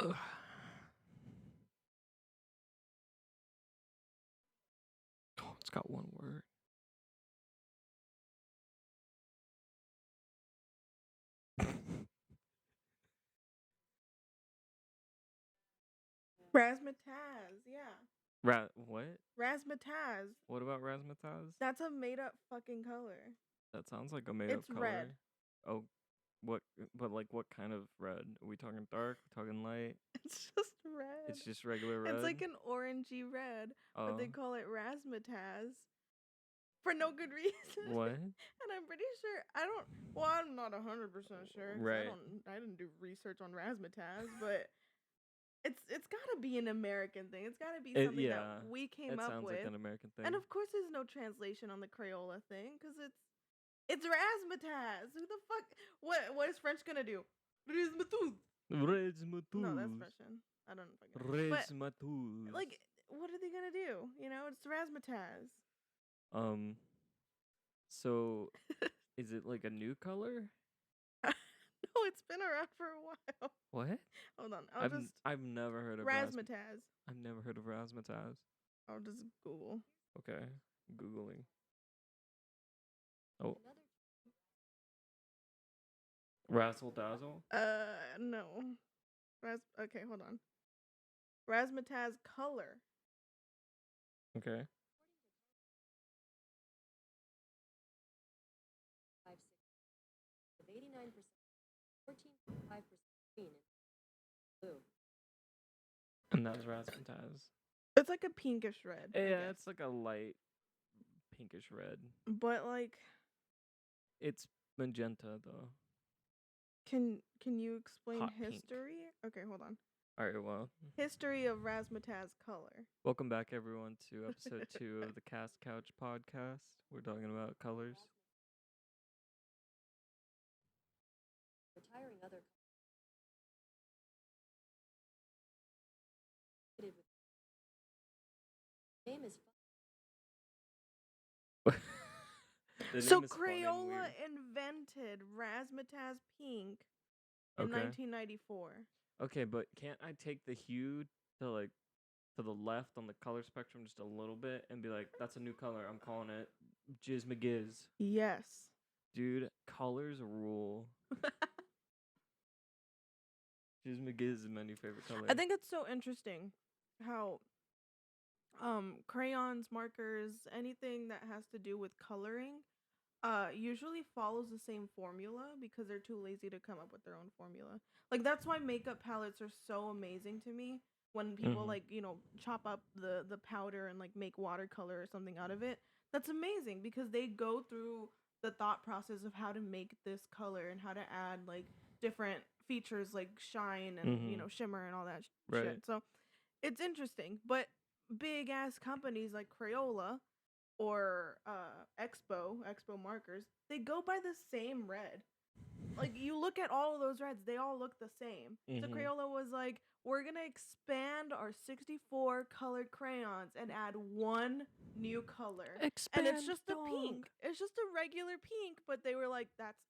Ugh. Oh, it's got one word. Razzmatazz, yeah. What? Razzmatazz. What about razzmatazz? That's a made up fucking color. That sounds like a made up It's color. red. Oh, what? But like, what kind of red? Are we talking dark? We talking light? It's just red. It's just regular red. It's like an orangey red, but they call it razzmatazz for no good reason. What? And I'm pretty sure I'm not 100% sure. 'Cause Right. I didn't do research on razzmatazz, but it's gotta be an American thing. It's gotta be something that we came It up sounds with. like an American thing. And of course, there's no translation on the Crayola thing because it's razzmatazz. Who the fuck? What is French gonna do? Razzmatazz. Razzmatazz. No, that's Russian. I don't fucking know. Razzmatazz. But like, what are they gonna do? You know, it's razzmatazz. So is it like a new color? No, it's been around for a while. What? Hold on, I've never heard of razzmatazz. I've never heard of razzmatazz. I'll just Google. Okay, googling. Oh, razzle dazzle. No. Okay, hold on. Razzmatazz color. Okay. Of 89%, 14.5% green and blue. And that's razzmatazz. It's like a pinkish red. I Yeah, guess. it's like a light pinkish red. But like, It's magenta though. can you explain Hot pink. history? Okay, hold on. All right, well. History of razzmatazz color. Welcome back, everyone, to episode 2 of the Couch podcast. We're talking about colors. Retiring other name is So Crayola invented razzmatazz pink in 1994. Okay, but can't I take the hue to the left on the color spectrum just a little bit and be like, that's a new color. I'm calling it Jizz McGizz. Yes. Dude, colors rule. Jizz McGizz is my new favorite color. I think it's so interesting how crayons, markers, anything that has to do with coloring usually follows the same formula because they're too lazy to come up with their own formula. Like that's why makeup palettes are so amazing to me. When people like, you know, chop up the powder and like make watercolor or something out of it. That's amazing because they go through the thought process of how to make this color and how to add like different features like shine and, you know, shimmer and all that shit. So it's interesting, but big ass companies like Crayola or Expo markers, they go by the same red. Like you look at all of those reds, they all look the same. So Crayola was like, we're gonna expand our 64 colored crayons and add one new color. And it's just a pink. It's just a regular pink, but they were like, that's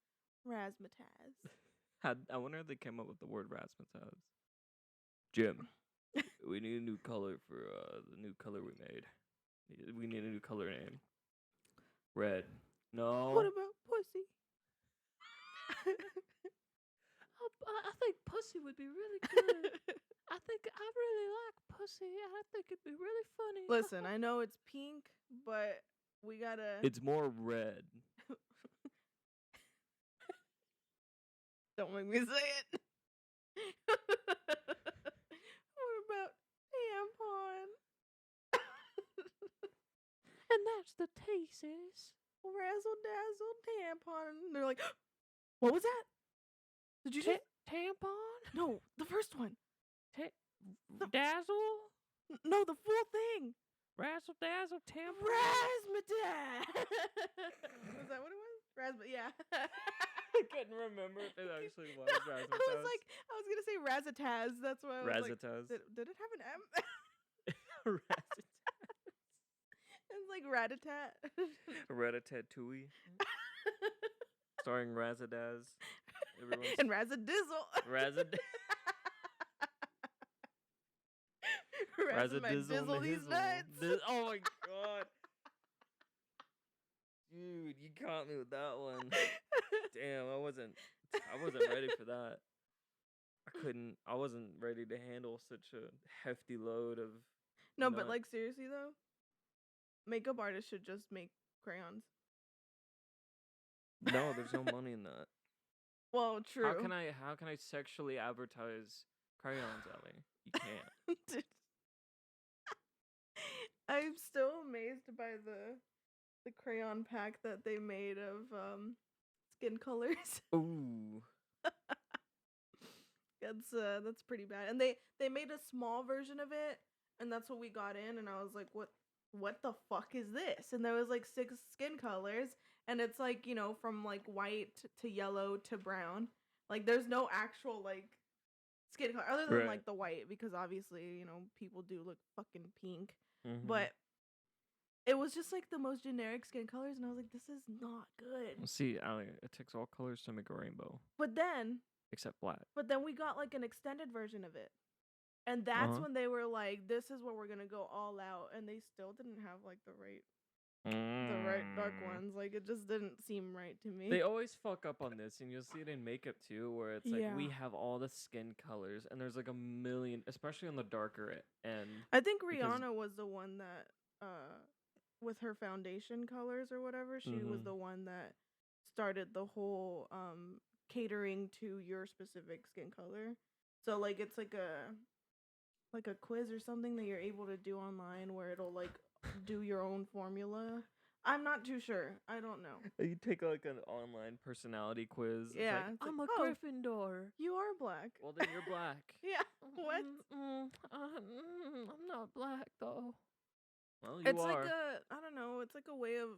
razzmatazz. I wonder if they came up with the word razzmatazz. Jim, we need a new color for the new color we made. We need a new color name. Red. No. What about pussy? I think pussy would be really good. I really like pussy. I think it'd be really funny. Listen, I know it's pink, but we gotta. It's more red. Don't make me say it. What about tampon? And that's the thesis. Razzle dazzle tampon. And they're like, what was that? Did you just tampon? No, the first one. Dazzle? No, the full thing. Razzle dazzle tampon? Razzmatazz. Was that what it was? Yeah. I couldn't remember if it actually was razzmatazz. I was gonna say razzatazz. That's why I was razzatazz. like, did it have an M? Razzatazz. It's like Rat-a-tat. Rat-a-tat-tooey. Starring Razzadazz. And Razzadizzle. Razzad. Dizzle these nuts. Oh my god. Dude, you caught me with that one. Damn, I wasn't ready for that. I wasn't ready to handle such a hefty load of No, but nuts. like seriously though, makeup artists should just make crayons. No, there's no money in that. Well, true. How can I sexually advertise crayons, Ellie? You can't. Dude. I'm still amazed by the crayon pack that they made of skin colors. Ooh. That's pretty bad. And they made a small version of it, and that's what we got in, and I was like, what the fuck is this? And there was like 6 skin colors, and it's like, you know, from like white to yellow to brown. Like there's no actual like skin color other than Right. like the white, because obviously, you know, people do look fucking pink. Mhm. But it was just like the most generic skin colors, and I was like, this is not good. See, Allie, it takes all colors to make a rainbow, But then except black. we got like an extended version of it. And that's when they were like, this is what we're gonna go all out, and they still didn't have like the right dark ones. Like it just didn't seem right to me. They always fuck up on this, and you'll see it in makeup too, where it's like we Yeah. have all the skin colors, and there's like a million, especially on the darker end. I think because- Rihanna was the one that with her foundation colors or whatever, she was Mhm. the one that started the whole catering to your specific skin color. So like it's like a quiz or something that you're able to do online where it'll like do your own formula. I'm not too sure. I don't know. You take like an online personality quiz. Yeah, It's it's like, I'm like, a "Oh, Gryffindor. You are black. Well, then you're black. Yeah. What? I'm not black though. Well, you It's are. like I don't know, it's like a way of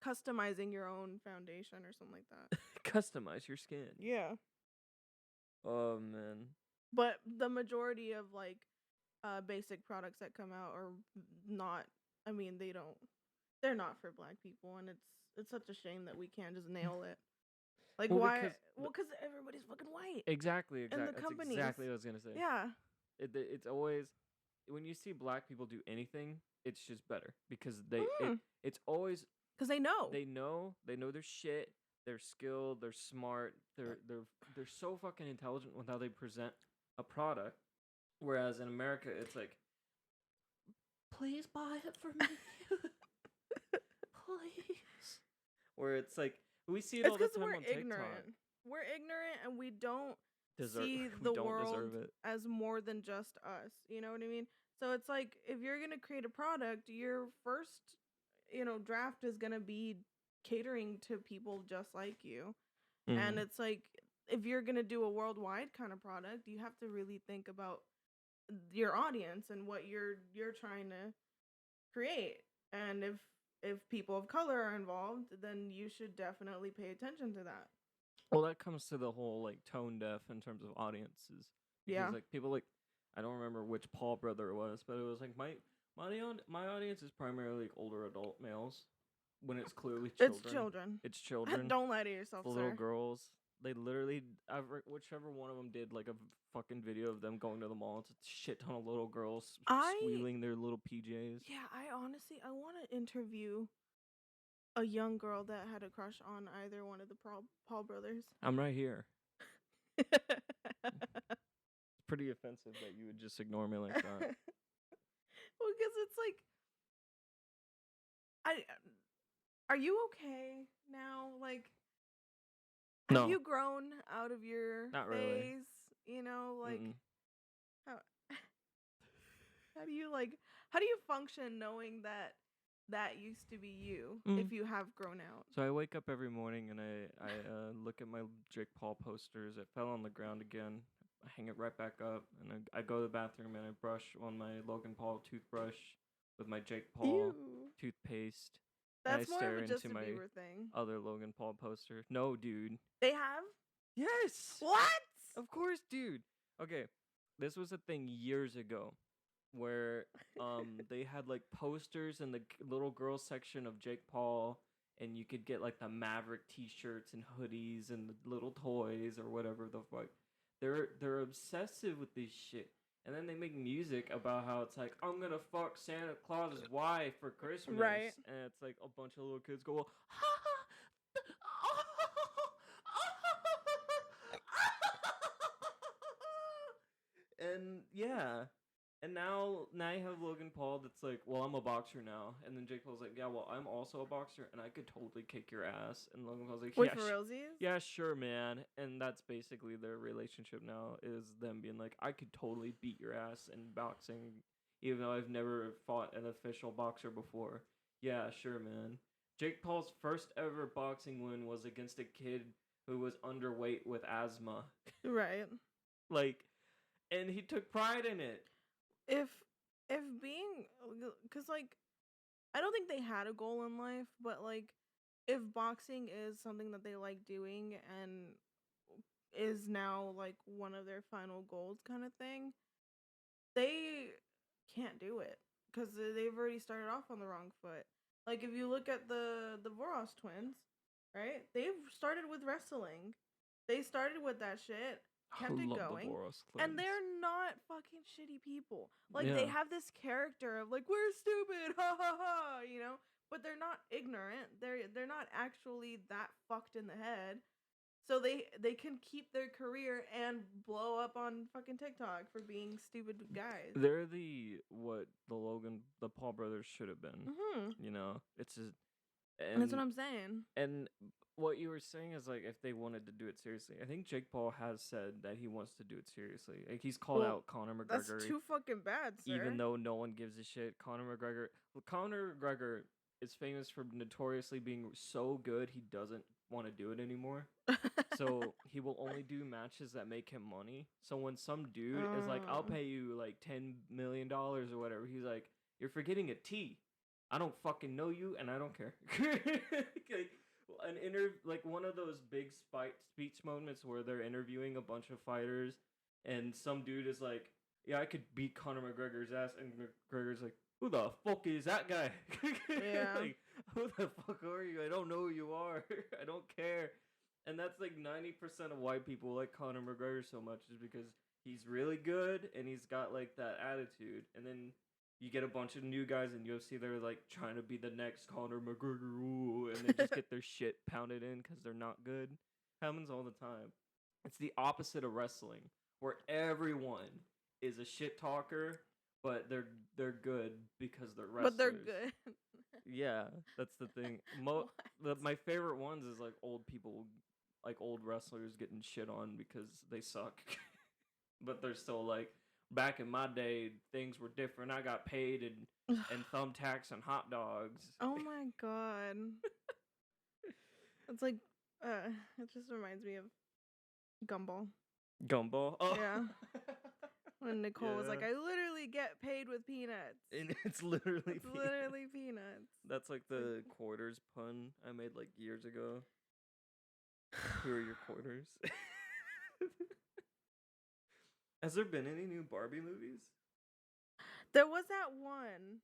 customizing your own foundation or something like that. Customize your skin. Yeah. Oh man. But the majority of like basic products that come out are not, I mean, they're not for black people, and it's such a shame that we can't just nail it. Like Well, why? because Because everybody's fucking white. Exactly. the That's companies. exactly what I was gonna say. Yeah. It's always when you see black people do anything, it's just better because it's always Because they know. they know their shit. They're skilled. They're smart. They're so fucking intelligent with how they present a product. Whereas in America, it's like, please buy it for me, please. Where it's like we see it It's all the because time we're on TikTok. ignorant. We're ignorant, and we don't see We the don't world deserve it. as more than just us. You know what I mean? So it's like if you're gonna create a product, your first, draft is gonna be catering to people just like you. And Mhm. it's like if you're gonna do a worldwide kind of product, you have to really think about your audience and what you're trying to create. And if people of color are involved, then you should definitely pay attention to that. Well, that comes to the whole like tone deaf in terms of audiences. Because Yeah. like people like I don't remember which Paul brother it was, but it was like my audience is primarily like older adult males when it's clearly children. It's children. It's children. Don't lie to yourself, The little sir. girls. They literally whichever one of them did like a fucking video of them going to the mall. It's a shit ton of little girls squealing their little PJs. Yeah, I want to interview a young girl that had a crush on either one of the Paul brothers. I'm right here. It's pretty offensive that you would just ignore me like that. Well, because it's like, are you okay now? Like, No. have you grown out of your Not phase? really. You know, like, Mm-mm. how do you function knowing that used to be you if you have grown out? So I wake up every morning and I look at my Jake Paul posters. It fell on the ground again. I hang it right back up, and I go to the bathroom and I brush on my Logan Paul toothbrush with my Jake Paul Ew. toothpaste. That's I more stare of a into Justin my Bieber thing. other Logan Paul poster. No, dude. They have? Yes. What? Of course, dude. Okay, this was a thing years ago, where they had like posters in the little girl section of Jake Paul, and you could get like the Maverick T-shirts and hoodies and the little toys or whatever the fuck. They're obsessive with this shit, And then they make music about how it's like, I'm gonna fuck Santa Claus's wife for Christmas. Right. And it's like a bunch of little kids go, ha and yeah. And now you have Logan Paul that's like, well, I'm a boxer now. And then Jake Paul's like, yeah, well, I'm also a boxer and I could totally kick your ass. And Logan Paul's like, Wait, yeah, for realsies? yeah, sure, man. And that's basically their relationship now, is them being like, I could totally beat your ass in boxing, even though I've never fought an official boxer before. Yeah, sure, man. Jake Paul's first ever boxing win was against a kid who was underweight with asthma. Right. Like, and he took pride in it. If being, because like, I don't think they had a goal in life, but like, if boxing is something that they like doing and is now like one of their final goals kind of thing, they can't do it because they've already started off on the wrong foot. Like if you look at the Voros twins, right? They've started with wrestling. They started with that shit, kept I it love going, the Boros and twins. they're not fucking shitty people. Like Yeah. they have this character of like, we're stupid, ha ha ha, you know. But they're not ignorant. They're not actually that fucked in the head. So they can keep their career and blow up on fucking TikTok for being stupid guys. They're what the Paul brothers should have been. Mm-hmm. You know, it's just, That's what I'm saying. And what you were saying is like if they wanted to do it seriously, I think Jake Paul has said that he wants to do it seriously. Like he's called out Conor McGregor. That's too fucking bad, sir. Even though no one gives a shit, Conor McGregor is famous for notoriously being so good he doesn't want to do it anymore. So he will only do matches that make him money. So when some dude is like, I'll pay you like $10 million or whatever, he's like, you're forgetting a T. I don't fucking know you and I don't care. Like one of those big speech moments where they're interviewing a bunch of fighters and some dude is like, yeah, I could beat Conor McGregor's ass, and McGregor's like, who the fuck is that guy? Yeah. Like, who the fuck are you? I don't know who you are. I don't care. And that's like 90% of why people like Conor McGregor so much, is because he's really good and he's got like that attitude. And then you get a bunch of new guys in UFC that are like trying to be the next Conor McGregor, ooh, and they just get their shit pounded in because they're not good. Happens all the time. It's the opposite of wrestling, where everyone is a shit talker, but they're good because they're wrestlers. But they're good. Yeah, that's the thing. My favorite ones is like old people, like old wrestlers getting shit on because they suck. But they're still like, back in my day, things were different. I got paid and thumbtacks and hot dogs. Oh my god. It's like, it just reminds me of Gumball. Gumball? Oh. Yeah. When Nicole was like, I literally get paid with peanuts. And it's literally peanuts. That's like the quarters pun I made like years ago. Here are your quarters. Has there been any new Barbie movies? There was that one.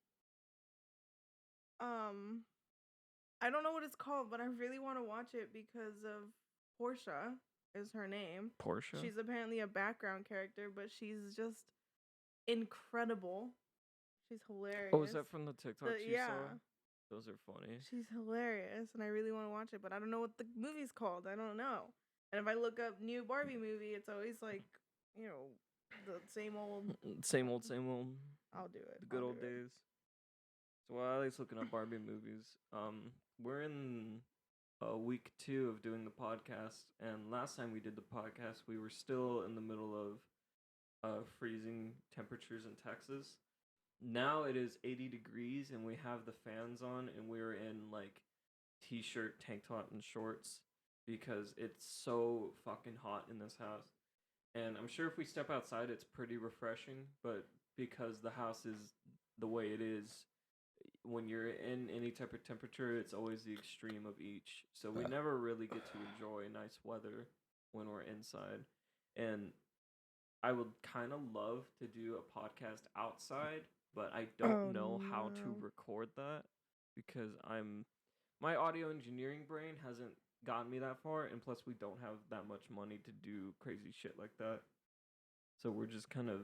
I don't know what it's called, but I really want to watch it because of Portia is her name. Portia? She's apparently a background character, but she's just incredible. She's hilarious. Oh, is that from the TikToks you yeah. saw? Those are funny. She's hilarious, and I really want to watch it, but I don't know what the movie's called. I don't know. And if I look up new Barbie movie, it's always like, you know, the same old. Same old. I'll do it. The good old days. So while Alex looking up Barbie movies, we're in week 2 of doing the podcast, and last time we did the podcast, we were still in the middle of freezing temperatures in Texas. Now it is 80 degrees, and we have the fans on, and we're in like t-shirt, tank top, and shorts because it's so fucking hot in this house. And I'm sure if we step outside, it's pretty refreshing, but because the house is the way it is, when you're in any type of temperature, it's always the extreme of each. So we never really get to enjoy nice weather when we're inside. And I would kind of love to do a podcast outside, but I don't know how to record that because my audio engineering brain hasn't gotten me that far, and plus we don't have that much money to do crazy shit like that. So we're just kind of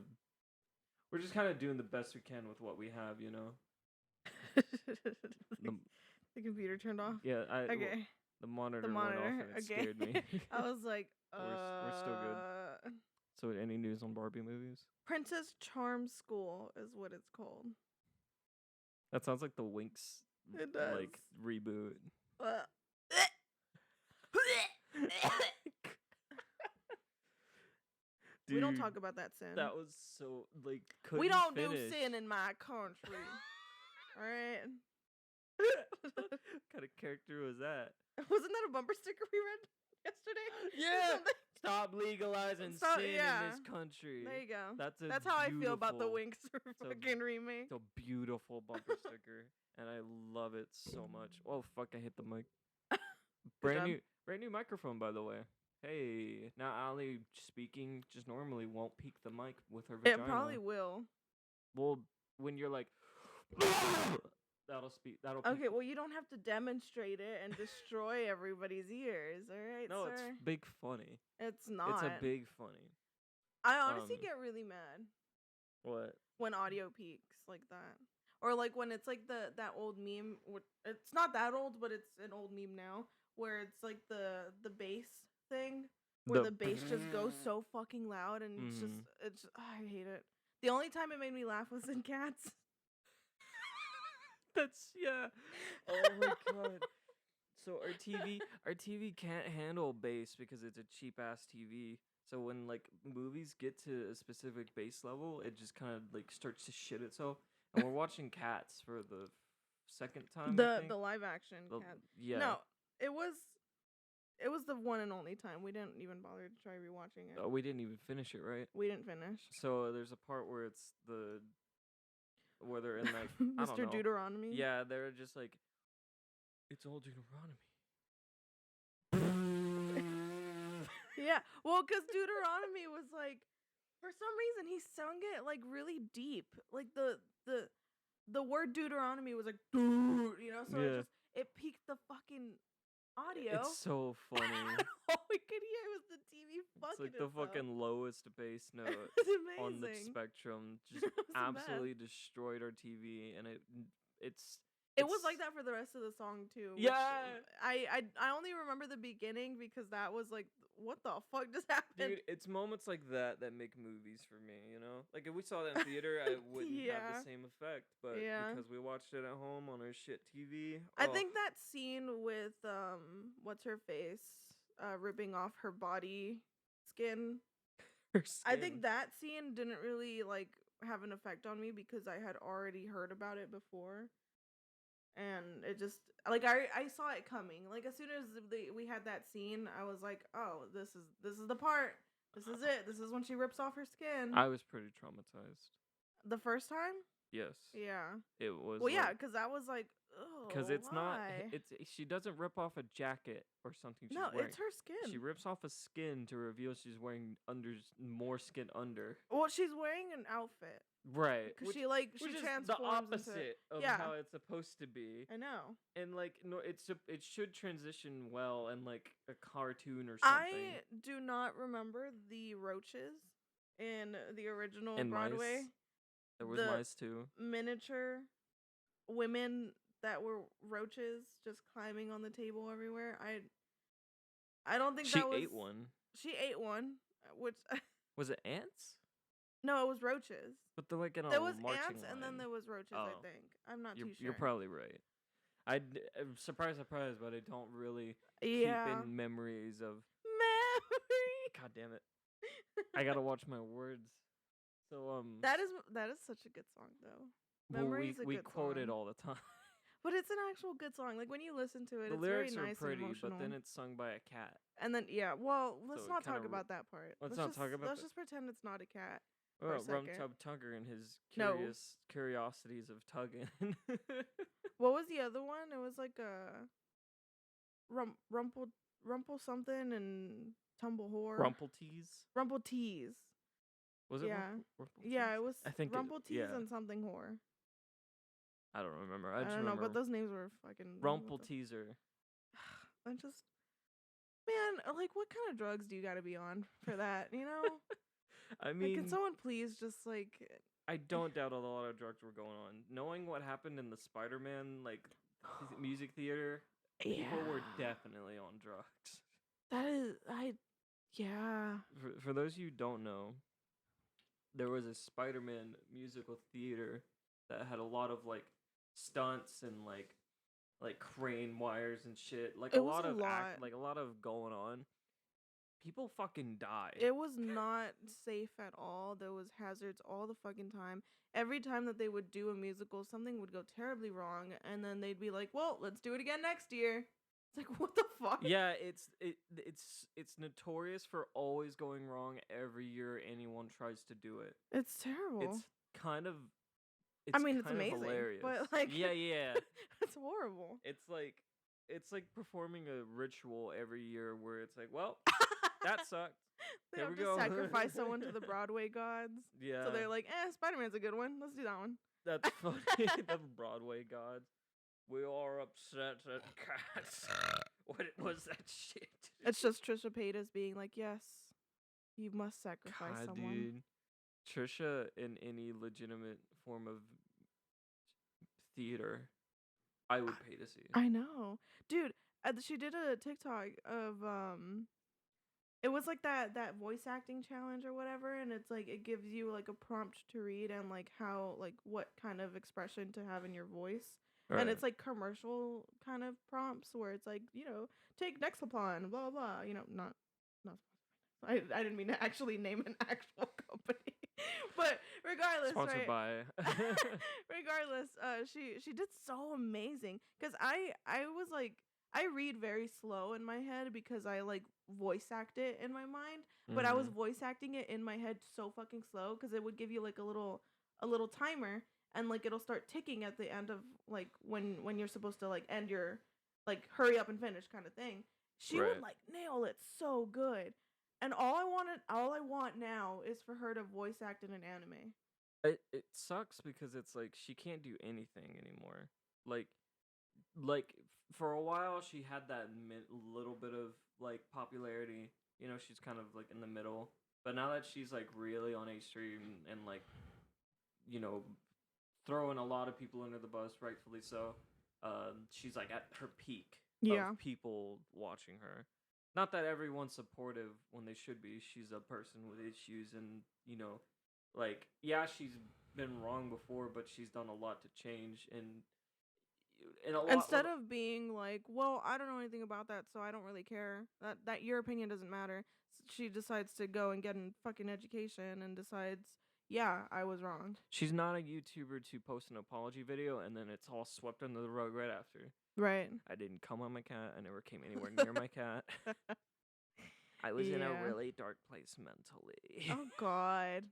We're just kind of doing the best we can with what we have, you know. The computer turned off. Yeah, Okay. the monitor, The went off monitor. and it Okay. scared me. I was like, We're still good. So, any news on Barbie movies? Princess Charm School is what it's called. That sounds like the Winx It does. like reboot. We don't Dude, talk about that sin. That was so like. We don't finish. do sin in my country. All right. What kind of character was that? Wasn't that a bumper sticker we read yesterday? Or Yeah. something? Stop legalizing Stop- sin yeah. in this country. There you go. That's how I feel about the beautiful- Winx fucking remake. It's a beautiful bumper sticker, and I love it so much. Oh fuck! I hit the mic. brand new microphone, by the way. Hey, now Ali speaking just normally won't peek the mic with her vagina. It probably will. Well, when you're like, that'll speak. That'll. Okay, peak. well, you don't have to demonstrate it and destroy everybody's ears, all right, No, sir? it's big funny. It's not. It's a big funny. I honestly um, get really mad What? when audio peaks like that. Or like when it's like that old meme. It's not that old, but it's an old meme now. Where it's like the bass thing. Where the bass just goes so fucking loud and it's I hate it. The only time it made me laugh was in Cats. That's yeah. Oh my god. So our TV can't handle bass because it's a cheap ass TV. So when like movies get to a specific bass level, it just kind of like starts to shit itself. And we're watching Cats for the second time. I think. The live action Cats. Yeah. No, it was the one and only time. We didn't even bother to try rewatching it. Oh, we didn't even finish it, right? We didn't finish. So there's a part where where they're in like I don't Mr. know. Deuteronomy. Yeah, they're just like, it's all Deuteronomy. Yeah, well, because Deuteronomy was like, for some reason he sung it like really deep, like the word Deuteronomy was like, so Yeah. it peaked the fucking audio. It's so funny. And all we could hear was the TV It's fucking like the itself. fucking lowest bass note It's amazing. on the spectrum. Just It was the best. absolutely destroyed our TV, and It was like that for the rest of the song too. which Yeah. I only remember the beginning because that was like, what the fuck just happened? Dude, it's moments like that make movies for me, you know? Like, if we saw that in theater, I wouldn't have Yeah. the same effect. But Yeah. because we watched it at home on our shit TV. I oh, think that scene with what's her face ripping off her body skin. her I skin. think that scene didn't really like have an effect on me because I had already heard about it before. And it just like I saw it coming. Like as soon as we had that scene, I was like, "Oh, this is the part. This is it. This is when she rips off her skin." I was pretty traumatized. The first time? Yes. Yeah. It was. Well, yeah, because I was like, "Oh, Because it's not. why?" She doesn't rip off a jacket or something. She's No, wearing. it's her skin. She rips off a skin to reveal she's wearing more skin under. Well, she's wearing an outfit Right. because she which is transforms the into. opposite of Yeah. how it's supposed to be. I know. And like no, it should transition well in like a cartoon or something. I do not remember the roaches in the original And Broadway. mice. There was the mice too. Miniature women that were roaches just climbing on the table everywhere. I don't think She that was. ate one. She ate one, which Was it ants? no, it was roaches. But they're like in a There was marching ants and then line. there was roaches. I Oh. think I'm not You're, too sure. you're probably right. I'm surprised, but I don't really yeah. keep in memories of. Memory. God damn it! I gotta watch my words. So That is such a good song though. well, Memory's a we good quote it song. all the time. But it's an actual good song. Like when you listen to it, The it's lyrics very are nice pretty, and emotional. but then it's sung by a cat. And then yeah, well, let's So it not kinda talk about that part. let's not talk about Let's that. just pretend it's not a cat. For a Oh, Rum second. Tub Tugger and his No. curiosities of tugging. What was the other one? It was like a rumple something and tumble whore. Rumple Tease. Rumple tease. Was it? Yeah. Rumple Yeah, Tease? it was I think rumple tease yeah. and something whore. I don't remember. I I just don't know, remember but those names were fucking. Rumple what the- Teaser. I just, man, like, what kind of drugs do you got to be on for that? You know, I like, mean, can someone please just like I don't doubt a lot of drugs were going on. Knowing what happened in the Spider-Man music theater, people were definitely on drugs. That is, yeah. For those of you who don't know, there was a Spider-Man musical theater that had a lot of like stunts and like crane wires and shit. Like It a was lot a of lot. like a lot of going on. People fucking die. It was not safe at all. There was hazards all the fucking time. Every time that they would do a musical, something would go terribly wrong, and then they'd be like, "Well, let's do it again next year." It's like, what the fuck? Yeah, it's notorious for always going wrong every year anyone tries to do it. It's terrible. It's kind of I mean, it's kind of amazing, hilarious. but like, yeah. it's horrible. It's like performing a ritual every year where it's like, well, that sucked. They Here have we to go. sacrifice someone to the Broadway gods. Yeah. So they're like, Spider-Man's a good one. Let's do that one. That's funny. The Broadway gods. We are upset at cats. What was that shit? It's just Trisha Paytas being like, yes, you must sacrifice God, someone. dude. Trisha in any legitimate form of theater, I would pay to see. I know, dude. She did a TikTok of it was like that voice acting challenge or whatever, and it's like it gives you like a prompt to read and like how like what kind of expression to have in your voice. Right. And it's like commercial kind of prompts where it's like, take Nexaplon, blah blah, not I didn't mean to actually name an actual company. But regardless, Sponsored right? by Regardless, she did so amazing cuz I was like I read very slow in my head because I like voice act it in my mind, but I was voice acting it in my head so fucking slow cuz it would give you like a little timer and like it'll start ticking at the end of like when you're supposed to like end your like hurry up and finish kind of thing. She would like nail it so good. And all I want now is for her to voice act in an anime. It sucks because it's like she can't do anything anymore. Like for a while she had that little bit of like popularity. She's kind of like in the middle. But now that she's like really on A stream and like throwing a lot of people under the bus, rightfully so. She's like at her peak of people watching her. Not that everyone's supportive when they should be. She's a person with issues, and she's been wrong before, but she's done a lot to change. And a lot, instead of being like, well, I don't know anything about that, so I don't really care. That your opinion doesn't matter. She decides to go and get a fucking education and decides, yeah, I was wrong. She's not a YouTuber to post an apology video and then it's all swept under the rug right after. Right. I didn't come on my cat. I never came anywhere near my cat. I was in a really dark place mentally. Oh God.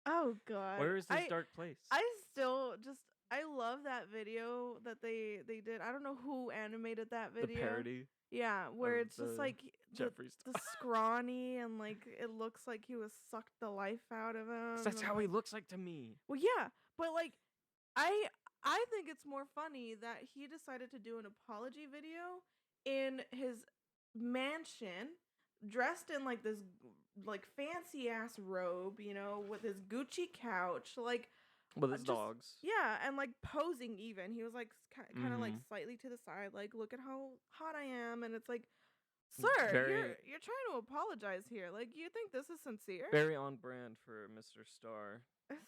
Oh God. Where is this dark place? I still just I love that video that they did. I don't know who animated that video. The parody. Yeah, where it's just like the Star. scrawny and like it looks like he was sucked the life out of him. That's how he looks like to me. Well, yeah, but like I think it's more funny that he decided to do an apology video in his mansion, dressed in like this like fancy ass robe, with his Gucci couch, like with his dogs. Yeah, and like posing even. He was like kind of like slightly to the side, like look at how hot I am, and it's like, sir, you're trying to apologize here. Like, you think this is sincere? Very on brand for Mr. Star.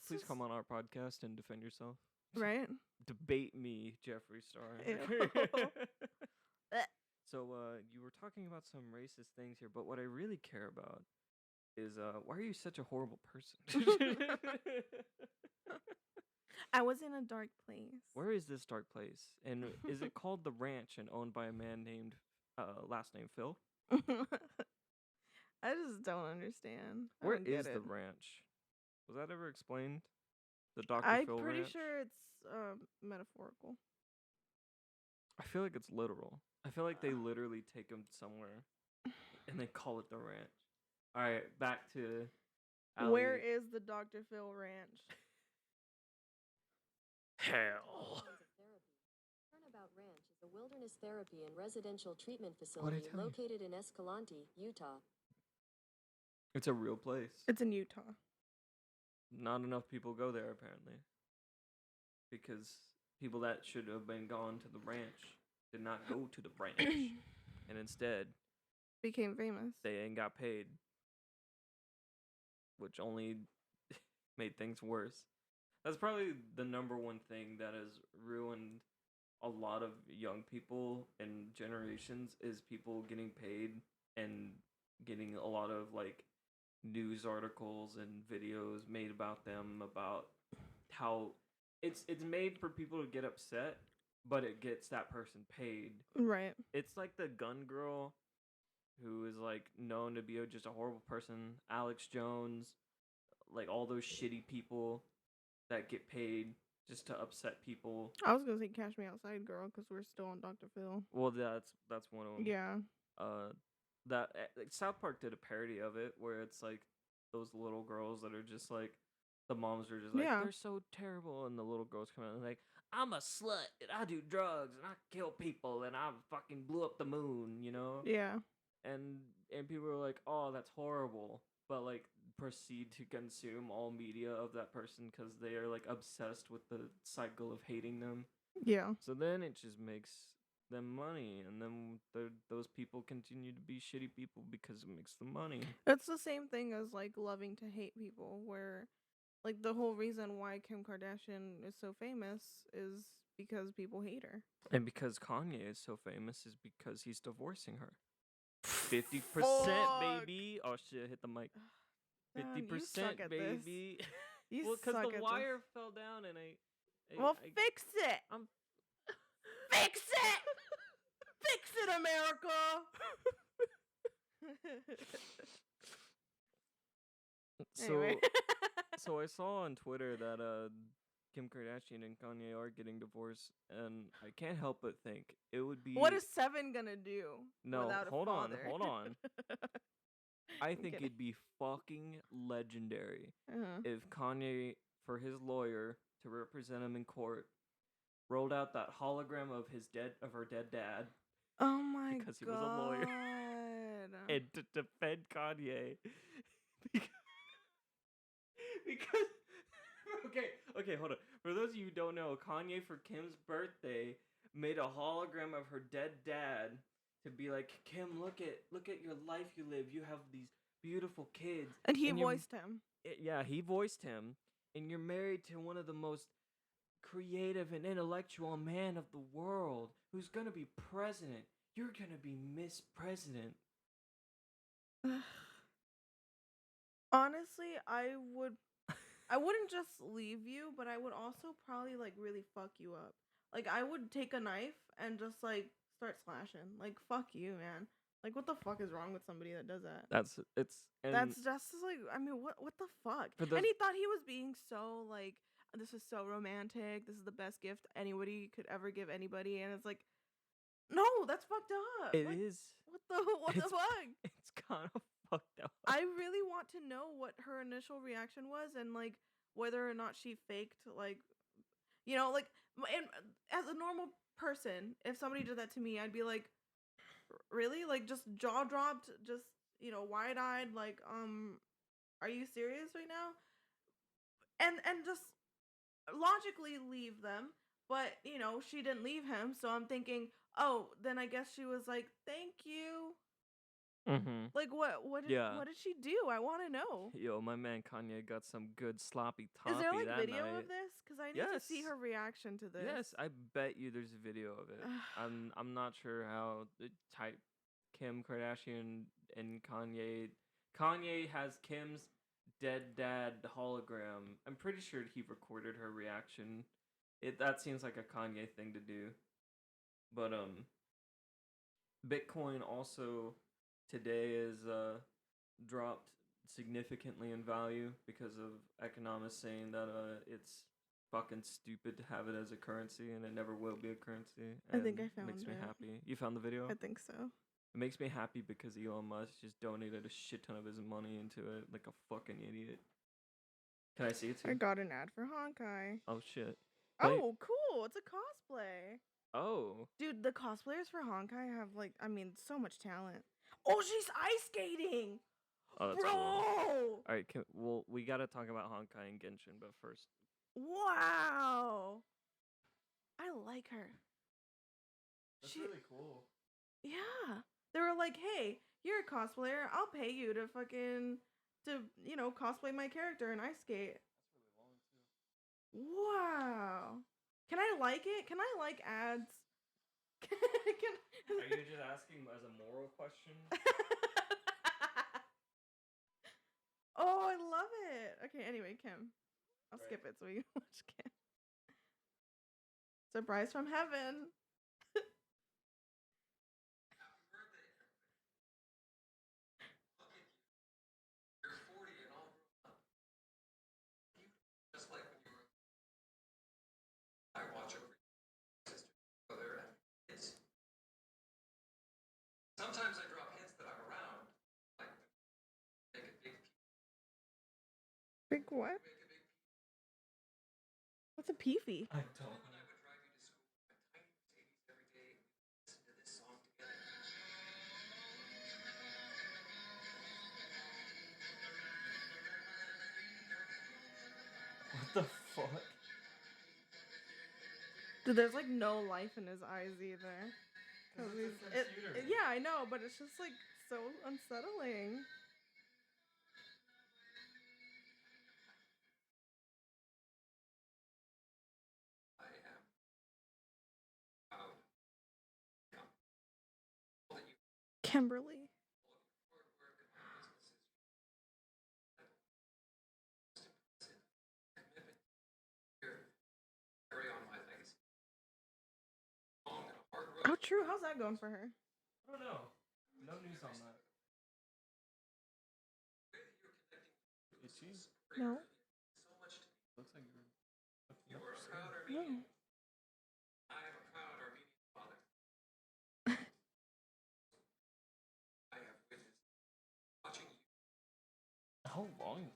Please come on our podcast and defend yourself. Right? Debate me, Jeffree Star. So, you were talking about some racist things here, but what I really care about is, why are you such a horrible person? I was in a dark place. Where is this dark place? And is it called The Ranch and owned by a man named, last name Phil? I just don't understand. Where is the ranch? Was that ever explained? The Dr. Phil ranch? I'm pretty sure it's metaphorical. I feel like it's literal. I feel like they literally take him somewhere and they call it the ranch. All right, back to Allie. Where is the Dr. Phil ranch? Hell. Turnabout Ranch is a wilderness therapy and residential treatment facility located in Escalante, Utah. It's a real place. It's in Utah. not enough people go there apparently, because people that should have been gone to the ranch did not go to the ranch, and instead Became famous. they ain't got paid, which only made things worse. That's probably the number one thing that has ruined a lot of young people and generations is people getting paid and getting a lot of like news articles and videos made about them, about how it's made for people to get upset, but it gets that person paid. Right. It's like the gun girl who is like known to be just a horrible person, Alex Jones, like all those shitty people that get paid just to upset people. I was gonna say Cash Me Outside Girl because we're still on Dr. Phil. Well, that's one of them. Yeah. That like South Park did a parody of it where it's like those little girls that are just like, the moms are just like, Yeah. they're so terrible, and the little girls come out and like, I'm a slut and I do drugs and I kill people and I fucking blew up the moon, you know? Yeah. And people are like, oh, that's horrible, but like proceed to consume all media of that person because they are like obsessed with the cycle of hating them. Yeah. So then it just makes them money, and then those people continue to be shitty people because it makes them money. It's the same thing as like loving to hate people, where like the whole reason why Kim Kardashian is so famous is because people hate her. And because Kanye is so famous is because he's divorcing her. 50%, Fuck. baby. Oh shit, hit the mic. Man, 50%, you suck at this. baby. You Well, because suck the at wire fell down and Well, fix it. I'm Fix it. Fix it, America. Anyway. So I saw on Twitter that Kim Kardashian and Kanye are getting divorced, and I can't help but think it would be What is Seven gonna do? no. Without a Hold on. father? I think kidding. it'd be fucking legendary Uh-huh. if Kanye, for his lawyer to represent him in court, rolled out that hologram of her dead dad, Oh my god. because he was a lawyer, and to defend Kanye. because okay, hold on. For those of you who don't know, Kanye for Kim's birthday made a hologram of her dead dad to be like, Kim, look at your life you live. You have these beautiful kids. And he you're- voiced him. Yeah, he voiced him, and you're married to one of the most creative and intellectual man of the world who's gonna be president. You're gonna be Miss President. Honestly, I wouldn't just leave you, but I would also probably like really fuck you up. Like I would take a knife and just like start slashing. Like fuck you, man. Like what the fuck is wrong with somebody that does that? That's Just like, I mean, what the fuck? For those- And he thought he was being so like, this is so romantic. This is the best gift anybody could ever give anybody, and it's like, no, that's fucked up. It Like, is. What the It's- fuck? It's kind of fucked up. I really want to know what her initial reaction was, and like whether or not she faked, like, you know, like, and as a normal person, if somebody did that to me, I'd be like, really, like, just jaw dropped, just, you know, wide eyed, like, are you serious right now? And just logically leave them, but you know, she didn't leave him, so I'm thinking, oh, then I guess she was like, thank you. Mm-hmm. Like what did she do? I want to know. Yo, my man Kanye got some good sloppy toppy Is there like that video night. of this? Because I need to see Yes. her reaction to this. Yes, I bet you there's a video of it. I'm not sure how type Kim Kardashian and Kanye. Kanye has Kim's dead dad hologram. I'm pretty sure he recorded her reaction. That seems like a Kanye thing to do. But Bitcoin also today is dropped significantly in value because of economists saying that it's fucking stupid to have it as a currency, and it never will be a currency. I think I and found makes me it. happy. You found the video? I think so. It makes me happy because Elon Musk just donated a shit ton of his money into it like a fucking idiot. Can I see it I too? got an ad for Honkai. Oh shit. Wait. Oh, cool! It's a cosplay. Oh. Dude, the cosplayers for Honkai have like, I mean, so much talent. Oh, she's ice skating. Oh, that's Bro! cool. All right, we gotta talk about Honkai and Genshin, but first. Wow! I like her. That's really cool. Yeah. They were like, hey, you're a cosplayer. I'll pay you to cosplay my character in Ice Skate. That's really long, too. Wow. Can I like it? Can I like ads? Are you just asking as a moral question? Oh, I love it. Okay, anyway, Kim. I'll skip it so we can watch Kim. Surprise from heaven. Sometimes I drop hints that I'm around, like make a big Big what? What's a peefy? I don't. When I would drive you to school in my tiny Mercedes every day, we would listen to this song together. What the fuck? Dude, there's like no life in his eyes either. Yeah, I know, but it's just like so unsettling. I am Kimberly. carry on my legacy. Long and hard road. Oh, true. How's that going for her? I don't know. No news on that. Is she? No. So much to me. Looks like you're. You are a proud No. Armenian. I am a proud Armenian father. I have witnessed watching you How long?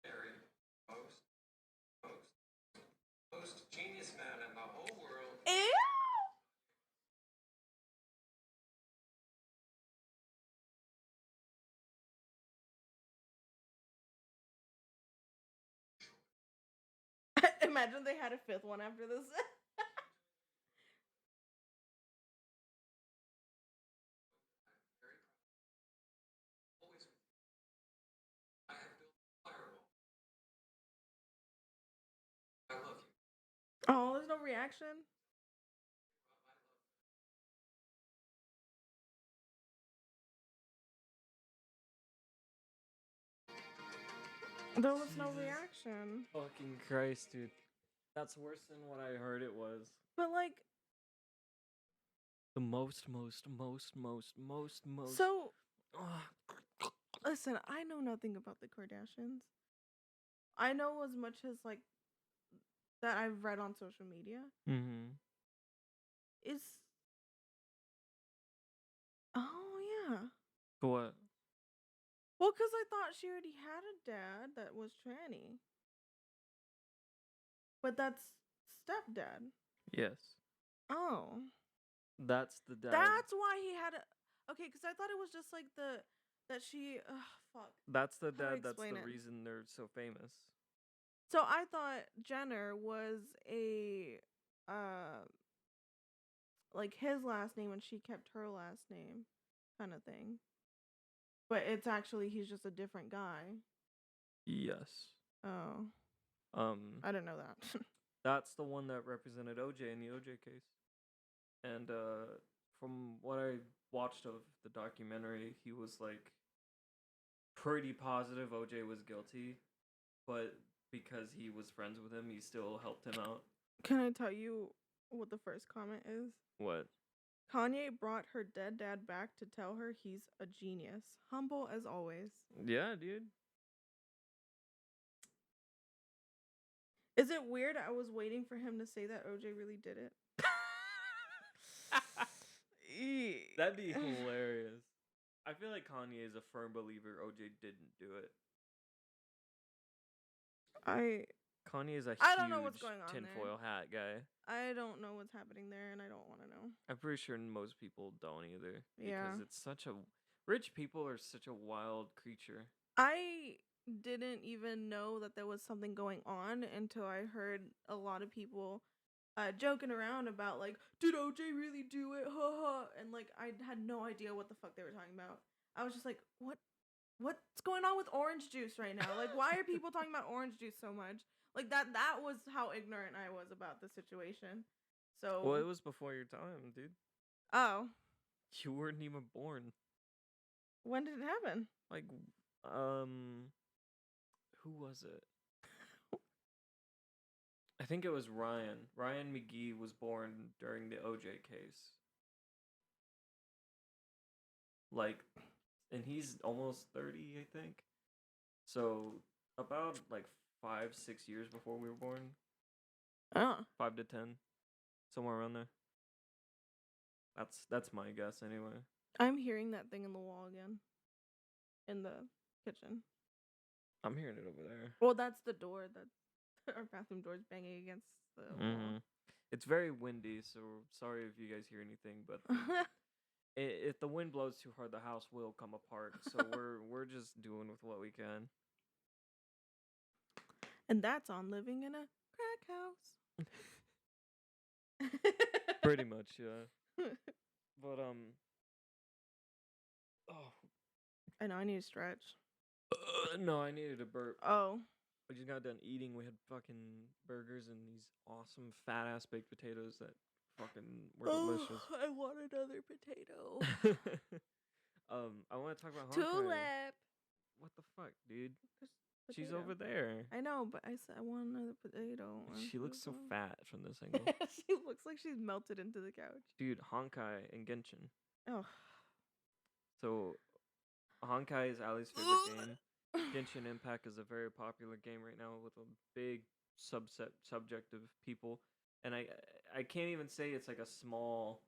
marry most genius man in the whole world. Ew! Imagine they had a fifth one after this. Always with you. I have built a firewall. I love you. Oh, there's no reaction. There was no Jesus. reaction. Fucking Christ, dude. That's worse than what I heard it was. But like, The most. so Ugh. listen, I know nothing about the Kardashians. I know as much as like that I've read on social media. Mm-hmm. Is oh yeah. What? Well, because I thought she already had a dad that was tranny. But that's stepdad. Yes. Oh. That's the dad. That's why he had a. Okay, because I thought it was just like that she. Fuck. That's the How do I dad. That's the explain it? reason they're so famous. So I thought Jenner was a. Like his last name and she kept her last name, kind of thing. But it's actually he's just a different guy. Yes. Oh. I didn't know that. That's the one that represented OJ in the OJ case. And from what I watched of the documentary, he was like pretty positive OJ was guilty, but because he was friends with him, he still helped him out. Can I tell you what the first comment is? What? Kanye brought her dead dad back to tell her he's a genius. Humble as always. Yeah, dude. Is it weird I was waiting for him to say that OJ really did it? That'd be hilarious. I feel like Kanye is a firm believer OJ didn't do it. Kanye is a I don't know huge what's going on tinfoil hat guy. I don't know what's happening there, and I don't want to know. I'm pretty sure most people don't either. Yeah. Because it's such a... Rich people are such a wild creature. I didn't even know that there was something going on until I heard a lot of people joking around about like, did OJ really do it? Ha ha. And like, I had no idea what the fuck they were talking about. I was just like, what's going on with orange juice right now? Like, why are people talking about orange juice so much? Like that was how ignorant I was about the situation. So Well, it was before your time, dude. oh, You weren't even born. when did it happen? Like, who was it? I think it was Ryan. Ryan McGee was born during the OJ case. Like, and he's almost 30, I think. So, about like 5-6 years before we were born. Oh, 5 to 10. Somewhere around there. That's my guess anyway. I'm hearing that thing in the wall again. In the kitchen. I'm hearing it over there. Well, that's the door that our bathroom door's banging against the wall. It's very windy, so sorry if you guys hear anything, but if the wind blows too hard, the house will come apart. So we're just doing with what we can. And that's on living in a crack house. Pretty much, yeah. But oh, I know I need to stretch. no, I needed a burp. Oh. We just got done eating. We had fucking burgers and these awesome fat ass baked potatoes that fucking were delicious. I want another potato. I want to talk about Honkai. Tulip. What the fuck, dude? She's Potato. over there. I know, but I said I want another potato. She looks so fat from this angle. She looks like she's melted into the couch. Dude, Honkai and Genshin. Oh. So, Honkai is Ali's favorite game. Genshin Impact is a very popular game right now with a big subject of people, and I can't even say it's like a small,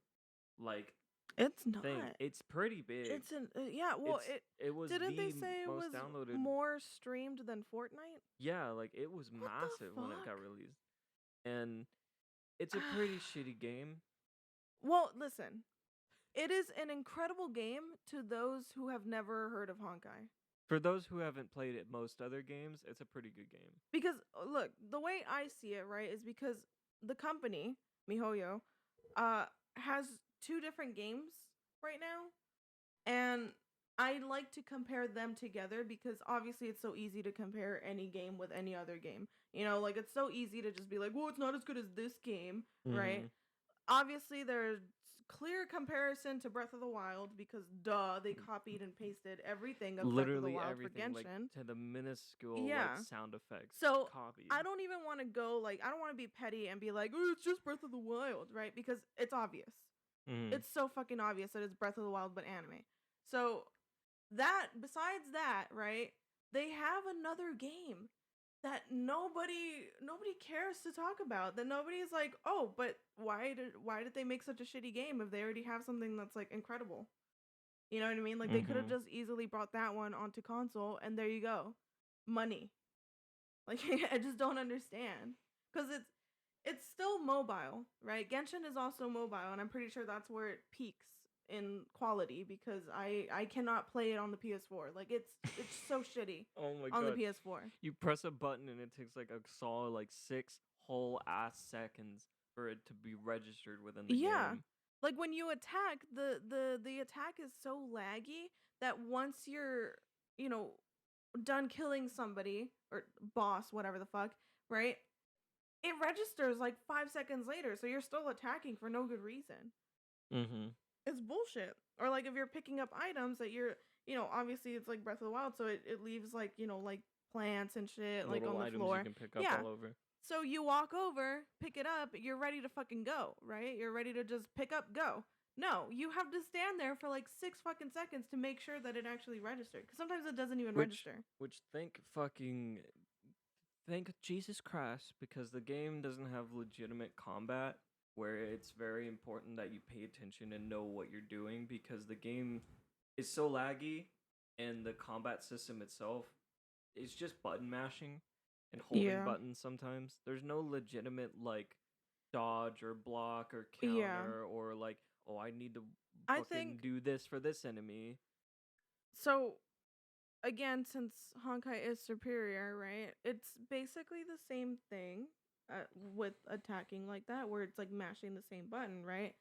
like, it's not. thing. It's pretty big. It's an yeah. Well, it was. Didn't the they say it most was downloaded. more streamed than Fortnite? Yeah, like it was What the massive when it got fuck? released, and it's a pretty shitty game. Well, listen, it is an incredible game to those who have never heard of Honkai. For those who haven't played it most other games, it's a pretty good game. Because look, the way I see it, right, is because the company MiHoYo has two different games right now, and I like to compare them together because obviously it's so easy to compare any game with any other game. You know, like it's so easy to just be like, well, it's not as good as this game, right? Obviously, there's clear comparison to Breath of the Wild because they copied and pasted everything of Literally Breath of the Wild everything, for Genshin. like to the minuscule Yeah. like sound effects. So copied. I don't even want to go like I don't want to be petty and be like, oh, it's just Breath of the Wild, right? Because it's obvious. It's so fucking obvious that it's Breath of the Wild but anime. So that besides that, right? They have another game that nobody cares to talk about. That nobody's like, oh, but why did they make such a shitty game if they already have something that's like incredible? You know what I mean? Like they could have just easily brought that one onto console and there you go. Money. Like I just don't understand. Cuz it's still mobile, right? Genshin is also mobile and I'm pretty sure that's where it peaks in quality because I cannot play it on the PS4. Like it's so shitty Oh my on god. the PS4. You press a button and it takes like a solid like 6 whole ass seconds for it to be registered within the game. Like when you attack, the attack is so laggy that once you're, you know, done killing somebody or boss, whatever the fuck, right? It registers like 5 seconds later, so you're still attacking for no good reason. It's bullshit. Or like if you're picking up items that you're, you know, obviously it's like Breath of the Wild, so it leaves like, you know, like plants and shit like Little on the items floor. you can pick up all over. So you walk over, pick it up, you're ready to fucking go, right? You're ready to just pick up, go. No, you have to stand there for like 6 fucking seconds to make sure that it actually registered. Because sometimes it doesn't even register. Which thank Jesus Christ, because the game doesn't have legitimate combat where it's very important that you pay attention and know what you're doing because the game is so laggy and the combat system itself is just button mashing and holding buttons sometimes. There's no legitimate like dodge or block or counter or like, oh, I need to fucking do this for this enemy. So again, since Honkai is superior, right? It's basically the same thing with attacking like that, where it's like mashing the same button, right?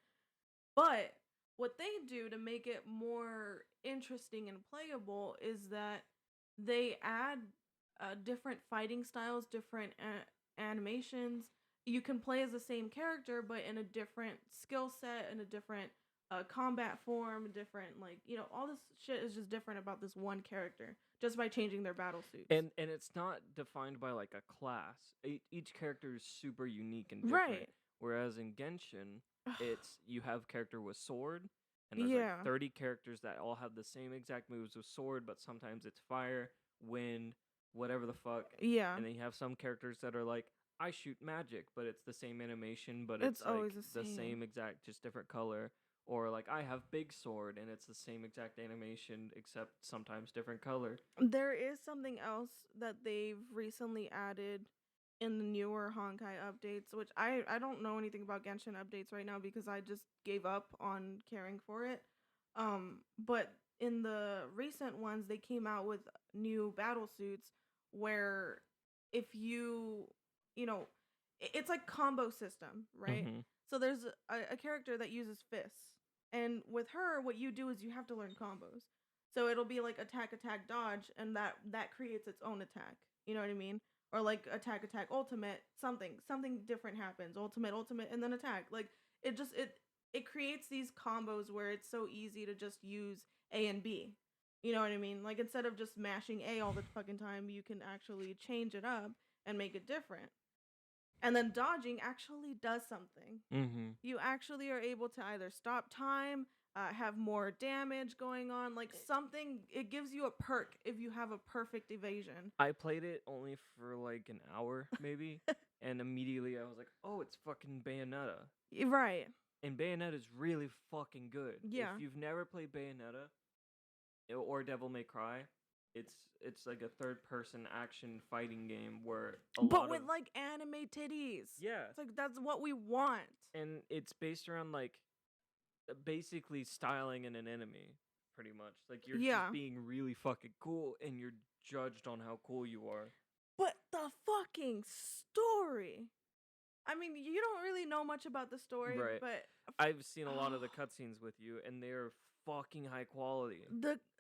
But what they do to make it more interesting and playable is that they add different fighting styles, different animations. You can play as the same character, but in a different skill set, in a different combat form, different all this shit is just different about this one character just by changing their battle suits. And it's not defined by like a class. Each character is super unique and different. Right. Whereas in Genshin, it's you have character with sword, and there's Yeah. like 30 characters that all have the same exact moves with sword, but sometimes it's fire, wind, whatever the fuck. Yeah. And then you have some characters that are like, I shoot magic, but it's the same animation, but It's like always the the same. same exact, just different color. Or like I have big sword and it's the same exact animation except sometimes different color. There is something else that they've recently added in the newer Honkai updates, which I don't know anything about Genshin updates right now because I just gave up on caring for it. But in the recent ones, they came out with new battle suits where if you know, it's like combo system, right? Mhm. So there's a character that uses fists, and with her, what you do is you have to learn combos. So it'll be like attack, attack, dodge, and that creates its own attack. You know what I mean? Or like attack, attack, ultimate, something different happens. Ultimate, ultimate, and then attack. Like it creates these combos where it's so easy to just use A and B. You know what I mean? Like instead of just mashing A all the fucking time, you can actually change it up and make it different. And then dodging actually does something. Mhm. You actually are able to either stop time, have more damage going on, like something. It gives you a perk if you have a perfect evasion. I played it only for like an hour maybe, and immediately I was like, "Oh, it's fucking Bayonetta." Right. And Bayonetta is really fucking good. Yeah. If you've never played Bayonetta or Devil May Cry, it's like a third-person action fighting game where But with like anime titties. Yeah. It's like that's what we want. And it's based around like basically styling in an enemy, pretty much. Like you're just being really fucking cool, and you're judged on how cool you are. But the fucking story. I mean, you don't really know much about the story, Right. but I've seen a lot of the cutscenes with you, and they're fucking high quality.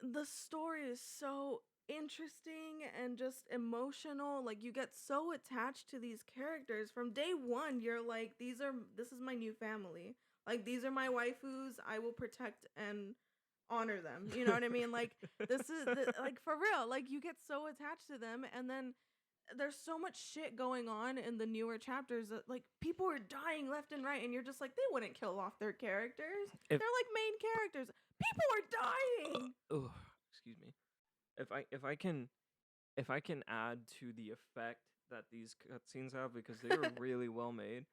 the story is so interesting and just emotional. Like you get so attached to these characters from day one. You're like, this is my new family. Like these are my waifus. I will protect and honor them. You know what I mean? Like this is like for real. Like you get so attached to them, and then there's so much shit going on in the newer chapters that like people are dying left and right, and you're just like, they wouldn't kill off their characters. They're like main characters. People are dying. Oh, excuse me. If I can add to the effect that these cutscenes have, because they were really well made.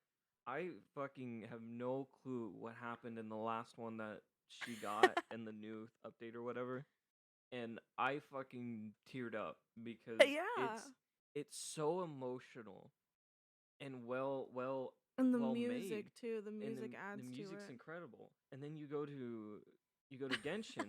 I fucking have no clue what happened in the last one that she got in the new update or whatever, and I fucking teared up because it's so emotional and well And the well music made. too. The And music adds the to music's it. incredible. And then you go to Genshin,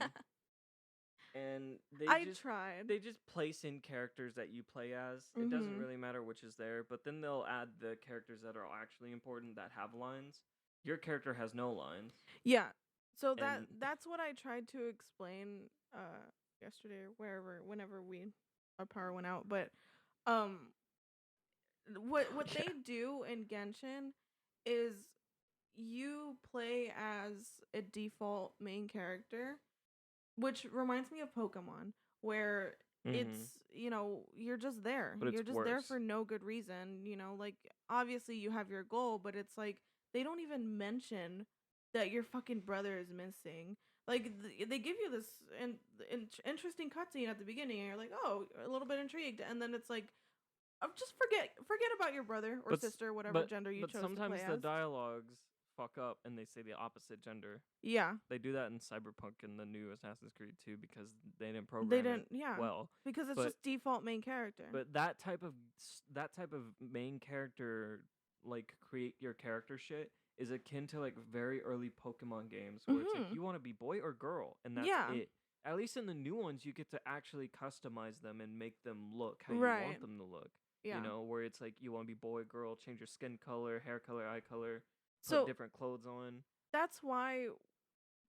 and I tried. they just place in characters that you play as. It doesn't Mhm. really matter which is there, but then they'll add the characters that are actually important that have lines. Your character has no lines. Yeah. So And- that's what I tried to explain yesterday or whenever our power went out. But um what they do in Genshin is you play as a default main character, which reminds me of Pokemon, where it's, you're just there. But it's You're just there worse. for no good reason, like obviously you have your goal, but it's like they don't even mention that your fucking brother is missing. Like they give you this interesting cutscene at the beginning, and you're like, oh, a little bit intrigued, and then it's like, just forget about your brother or sister, whatever gender you chose to play as. Sometimes the dialogues fuck up and they say the opposite gender. Yeah. They do that in Cyberpunk and the new Assassin's Creed 2 because they didn't program it well. Because it's just default main character. But that type of main character, like create your character shit, is akin to like very early Pokemon games where it's like you want to be boy or girl, and that's it. at least in the new ones, you get to actually customize them and make them look how you Right. want them to look. Yeah. You know, where it's like you want to be boy, girl, change your skin color, hair color, eye color, put So different clothes on. that's why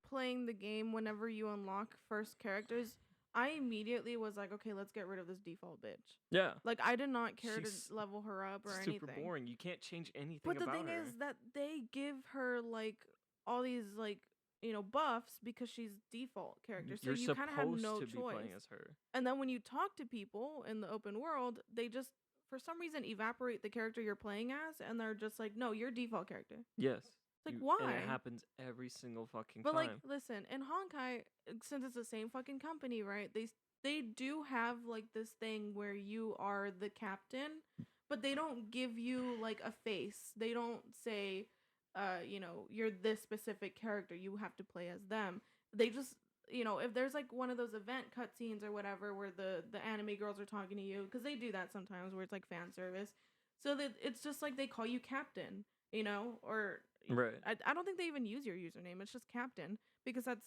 playing the game, whenever you unlock first characters, I immediately was like, okay, let's get rid of this default bitch. Yeah. Like, I did not care She's to level her up or Super anything. boring. You can't change anything But the about thing her. is that they give her like all these like buffs because she's default character, so You're you kind of have supposed no to be choice. playing as her. And then when you talk to people in the open world, they just for some reason evaporate the character you're playing as, and they're just like, no, you're default character. Yes. Like, And why? it happens every single fucking But time. like, listen, in Honkai, since it's the same fucking company, right? They do have like this thing where you are the captain, but they don't give you like a face. They don't say, you're this specific character. You have to play as them. They just, if there's like one of those event cutscenes or whatever where the anime girls are talking to you, because they do that sometimes where it's like fan service. So that it's just like they call you captain, or Right. I don't think they even use your username. It's just captain because that's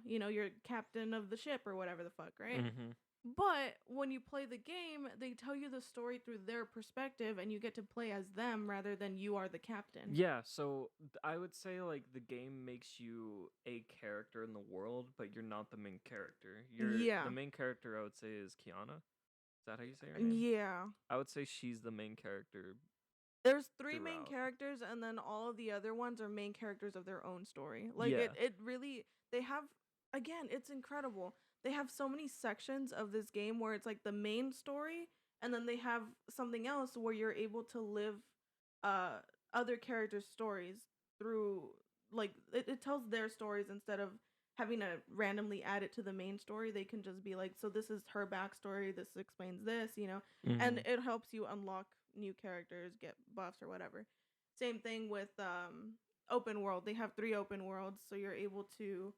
you're captain of the ship or whatever the fuck, right? Mm-hmm. But when you play the game, they tell you the story through their perspective and you get to play as them rather than you are the captain. Yeah, so I would say like the game makes you a character in the world, but you're not the main character. Yeah. The main character I would say is Kiana. Is that how you say her name? Yeah. I would say she's the main character. There's 3 main Throughout. characters, and then all of the other ones are main characters of their own story. Like, Yeah. it really, they have, again, it's incredible. They have so many sections of this game where it's like the main story, and then they have something else where you're able to live other characters' stories through, like, it tells their stories instead of having to randomly add it to the main story. They can just be like, so this is her backstory, this explains this, and Mhm. it helps you unlock new characters, get buffs or whatever. Same thing with open world. They have 3 open worlds, so you're able to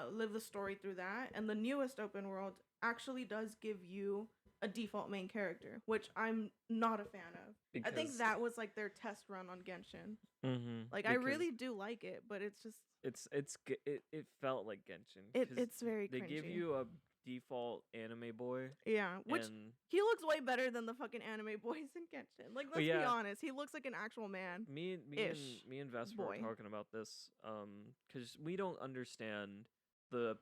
live the story through that. And the newest open world actually does give you a default main character, which I'm not a fan of. I think Because- that was like their test run on Genshin. Mhm. Like, I Because really do like it, but it's just it felt like Genshin. 'cause it's very they give cringy. you a default anime boy. Yeah, which and he looks way better than the fucking anime boys in Genshin. Like, let's be yeah. honest, he looks like an actual man. Ish me and Vesper were boy. talking about this because we don't understand the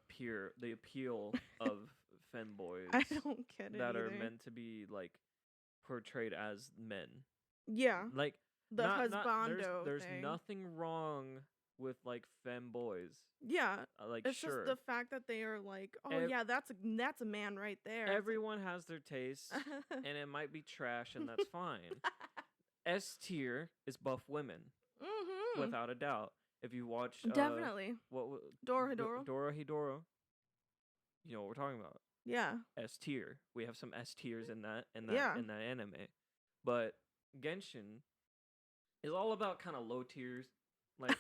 appeal of femboys I don't get it that either. are meant to be like portrayed as men. Yeah, Like the husbando there's thing. nothing wrong with like femboys. Yeah, Like it's sure, just the fact that they are like, oh Ev- yeah, that's a man right there. It's like- everyone has their taste, and it might be trash, and that's fine. S tier is buff women, Mhm. without a doubt. If you watch Definitely. Dorohedoro. Dorohedoro, you know what we're talking about. Yeah. S tier. We have some S tiers in that Yeah. in that anime. But Genshin is all about kind of low tiers. Like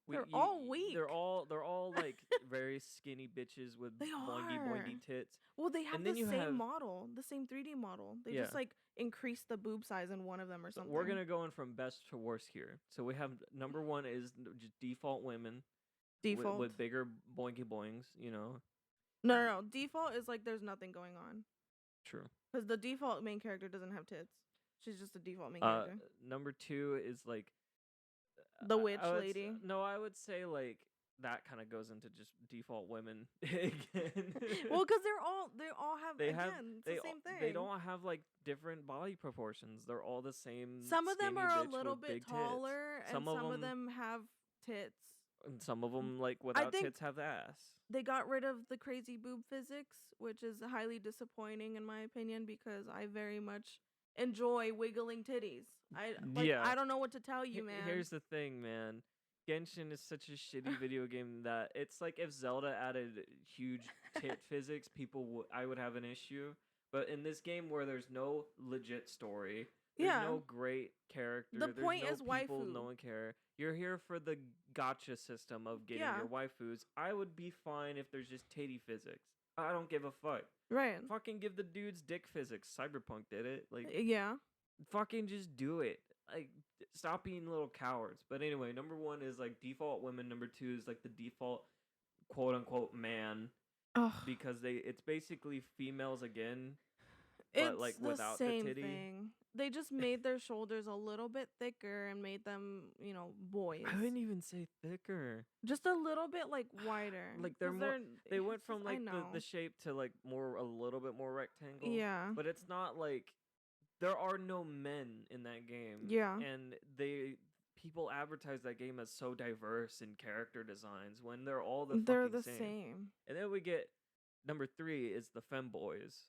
They're all weak. They're all like very skinny bitches with They boingy are. boingy tits. Well, they have And the then you same have- model, the same 3D model. They Yeah. just like increase the boob size in one of them or So something. we're gonna go in from best to worst here. So we have number 1 is just default women default. with bigger boingy boings. You know, No. Default is like there's nothing going on true. because the default main character doesn't have tits. She's just a default main Uh, character. number 2 is like The witch I would lady. No, I would say like that kind of goes into just default women again. Well, because they all have they again, have it's they the all- same thing. they don't have like different body proportions. They're all the same. Some of them skinny are a bitch little with bit big tits. taller, and Some of them have tits. And some of them like without think- tits have ass. They got rid of the crazy boob physics, which is highly disappointing in my opinion because I very much enjoy wiggling titties. Yeah. I don't know what to tell you, man. Here's the thing, man. Genshin is such a shitty video game that it's like if Zelda added huge tit physics, I would have an issue. But in this game where there's no legit story, there's Yeah. no great character. The there's point no is people, waifu. No one care. You're here for the gotcha system of getting Yeah. your waifus. I would be fine if there's just titty physics. I don't give a fuck. Right. Fucking give the dudes dick physics. Cyberpunk did it. Like Yeah. fucking just do it. Like stop being little cowards. But anyway, number 1 is like default women. Number 2 is like the default quote unquote man. because it's basically females again, It's but like the without same the titty. thing. They just made their shoulders a little bit thicker and made them, boys. I wouldn't even say thicker. Just a little bit like wider. Like they're 'cause more. They went it's from just- I like know. the shape to like a little bit more rectangle. Yeah. But it's not like there are no men in that game. Yeah. And people advertise that game as so diverse in character designs when they're all They're fucking the same. And then we get number 3 is the femboys.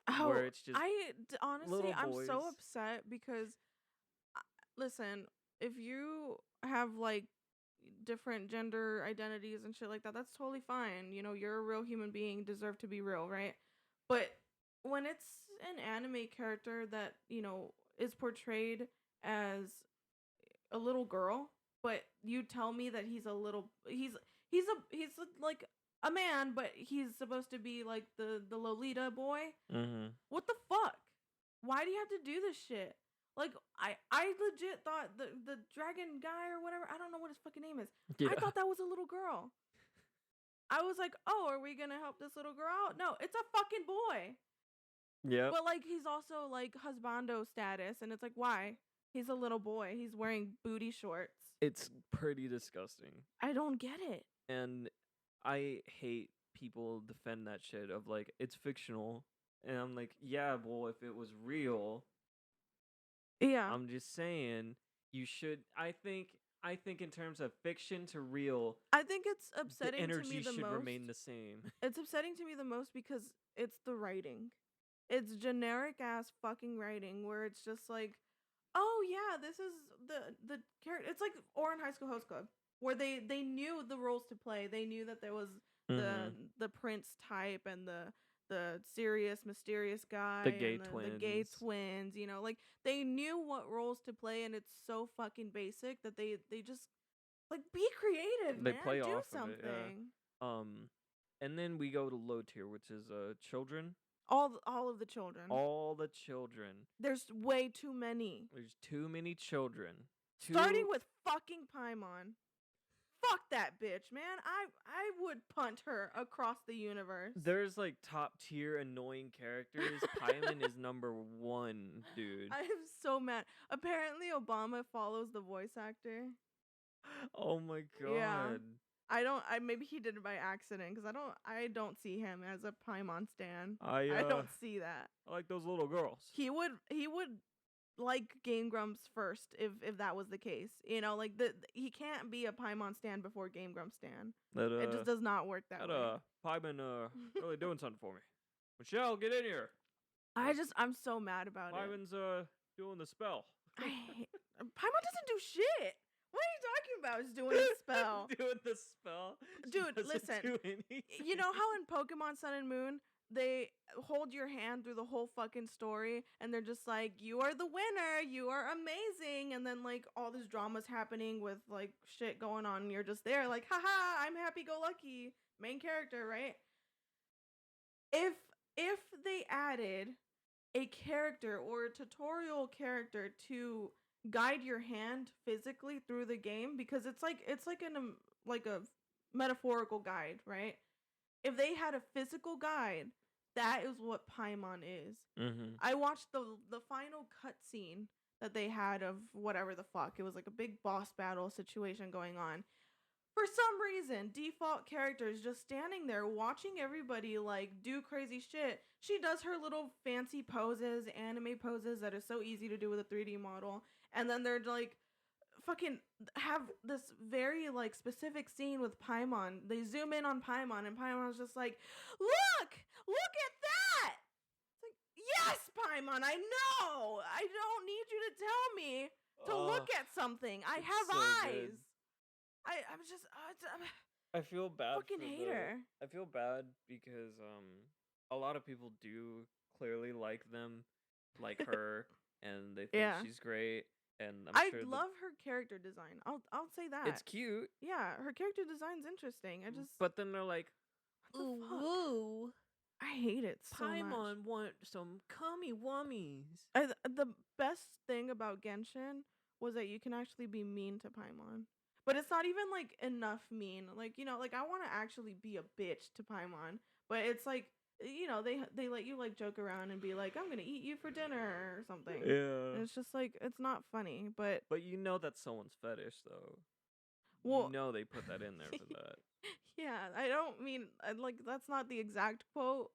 Oh, where it's just honestly, little I'm so boys. upset because, listen, if you have like different gender identities and shit like that, that's totally fine. You're a real human being, deserve to be real, right? But when it's an anime character that, is portrayed as a little girl, but you tell me that he's like a man, but he's supposed to be like the Lolita boy. Mm-hmm. What the fuck? Why do you have to do this shit? Like, I legit thought the dragon guy or whatever, I don't know what his fucking name is. Yeah. I thought that was a little girl. I was like, oh, are we gonna help this little girl out? No, it's a fucking boy. Yeah. But like, he's also like husbando status, and it's like, why? He's a little boy. He's wearing booty shorts. It's pretty disgusting. I don't get it. And I hate people defend that shit of like it's fictional. And I'm like, yeah, well, if it was real, Yeah. I'm just saying you should. I think in terms of fiction to real, I think it's the upsetting to me energy the should most. remain the same. It's upsetting to me the most because it's the writing. It's generic ass fucking writing where it's just like, oh yeah, this is the character. It's like Oran High School Host Club where they knew the roles to play. They knew that there was the prince type and the serious, mysterious guy, The gay and the gay twins. twins. Like they knew what roles to play, and it's so fucking basic that they just like be creative. They man. play Do off something. of it, and then we go to low tier, which is children. All of the children. All the children. There's way too many. There's too many children. Starting with fucking Paimon. Fuck that bitch, man. I would punt her across the universe. There's like top tier annoying characters. Paimon is number 1, dude. I am so mad. Apparently Obama follows the voice actor. Oh my god. Yeah. Maybe he did it by accident because I don't see him as a Paimon stan. I don't see that. I like those little girls. He would like Game Grumps first if that was the case. Like he can't be a Paimon stan before Game Grumps stan. It just does not work that way. Paimon really doing something for me. Michelle, get in here. I'm so mad about Paimon's doing the spell. Paimon doesn't do shit. What are you talking about? He's doing a spell. Doing the spell. Dude, She doesn't listen. do anything. You know how in Pokemon Sun and Moon they hold your hand through the whole fucking story and they're just like, you are the winner, you are amazing, and then like all this drama's happening with like shit going on and you're just there like, haha, I'm happy-go-lucky main character, right? If they added a character or a tutorial character to guide your hand physically through the game, because it's like a metaphorical guide, right? If they had a physical guide, that is what Paimon is. Mm-hmm. I watched the final cutscene that they had of whatever the fuck. It was like a big boss battle situation going on. For some reason, default character is just standing there watching everybody like do crazy shit. She does her little fancy poses, anime poses that is so easy to do with a 3D model. And then they're like fucking have this very like specific scene with Paimon. They zoom in on Paimon and Paimon's just like, look at that. It's like, yes, Paimon, I know. I don't need you to tell me to look at something. I have so eyes. good. I'm just I feel bad. Fucking hate her. I feel bad because a lot of people do clearly like her, and they think she's great. And I love her character design. I'll say that. It's cute. Yeah, her character design's interesting. But then they're like, ooh, I hate it so much. Paimon want some cummy wummies. The best thing about Genshin was that you can actually be mean to Paimon. But it's not even like enough mean. Like, you know, like I want to actually be a bitch to Paimon, but it's like, you know, they let you like joke around and be like, I'm gonna eat you for dinner or something. Yeah. And it's just like it's not funny, but But you know that's someone's fetish, though. well, You know they put that in there for that. yeah, I don't mean like that's not the exact quote,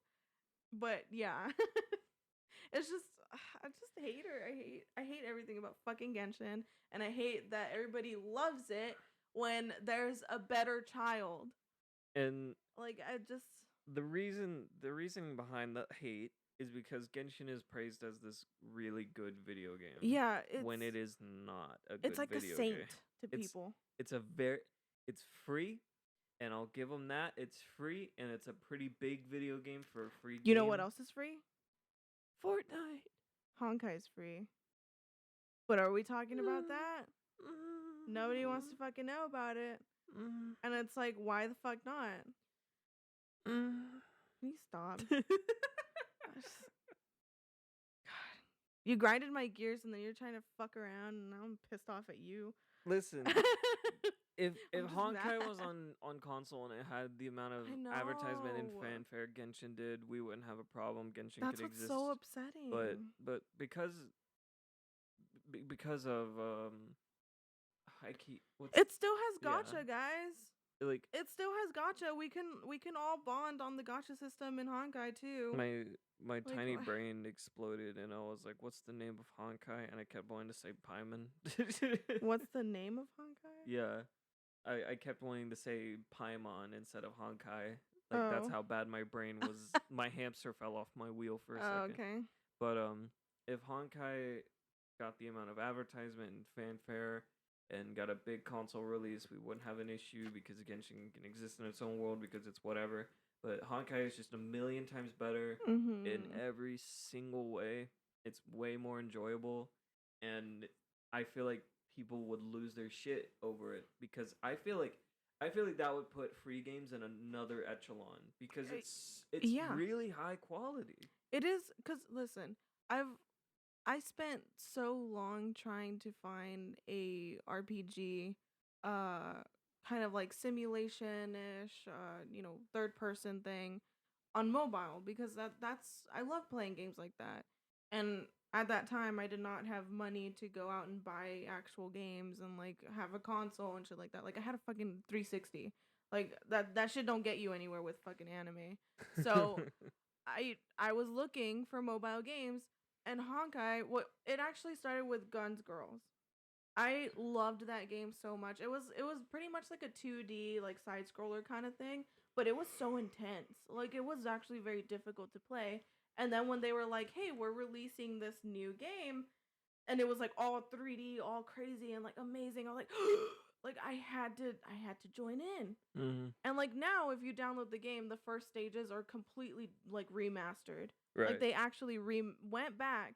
but yeah. It's just I just hate her. I hate everything about fucking Genshin, and I hate that everybody loves it when there's a better child. And Like I just the reason behind the hate is because Genshin is praised as this really good video game. yeah, it's when it is not a good it's like a video saint game. to people. It's free, and I'll give them that. It's free, and it's a pretty big video game for a free game. You know what else is free? Fortnite. Honkai's free. But are we talking about that? Nobody wants to fucking know about it. And it's like, why the fuck not? Can you stop? God. You grinded my gears and then you're trying to fuck around and now I'm pissed off at you. Listen, if I'm just Honkai was mad. on console and it had the amount of I advertisement and know. fanfare Genshin did, we wouldn't have a problem. Genshin That's could what's exist. so upsetting. But because of it still has Yeah. gacha, guys. like It still has gacha. We can all bond on the gacha system in Honkai too. my tiny wha- brain exploded and I was like, what's the name of Honkai? And I kept wanting to say Paimon. What's the name of Honkai? Yeah. I kept wanting to say Paimon instead of Honkai. Like that's Oh. how bad my brain was. My hamster fell off my wheel for a Oh, second. okay. But if Honkai got the amount of advertisement and fanfare and got a big console release, we wouldn't have an issue because Genshin can exist in its own world because it's whatever. But Honkai is just a million times better in every single way. It's way more enjoyable, and I feel like people would lose their shit over it because I feel like that would put free games in another echelon because it's yeah. really high quality. It is because listen, I spent so long trying to find a RPG, kind of like simulation ish, you know, third person thing on mobile because that's I love playing games like that. And at that time, I did not have money to go out and buy actual games and like have a console and shit like that. Like I had a fucking 360. Like that shit don't get you anywhere with fucking anime. So I was looking for mobile games and Honkai. What it actually started with Guns Girls. I loved that game so much. It was pretty much like a 2D like side scroller kind of thing, but it was so intense. Like it was actually very difficult to play. And then when they were like, "Hey, we're releasing this new game," and it was like all 3D, all crazy and like amazing, I was like, like I had to join in. And like now, if you download the game, the first stages are completely like remastered. Right. Like they actually went back,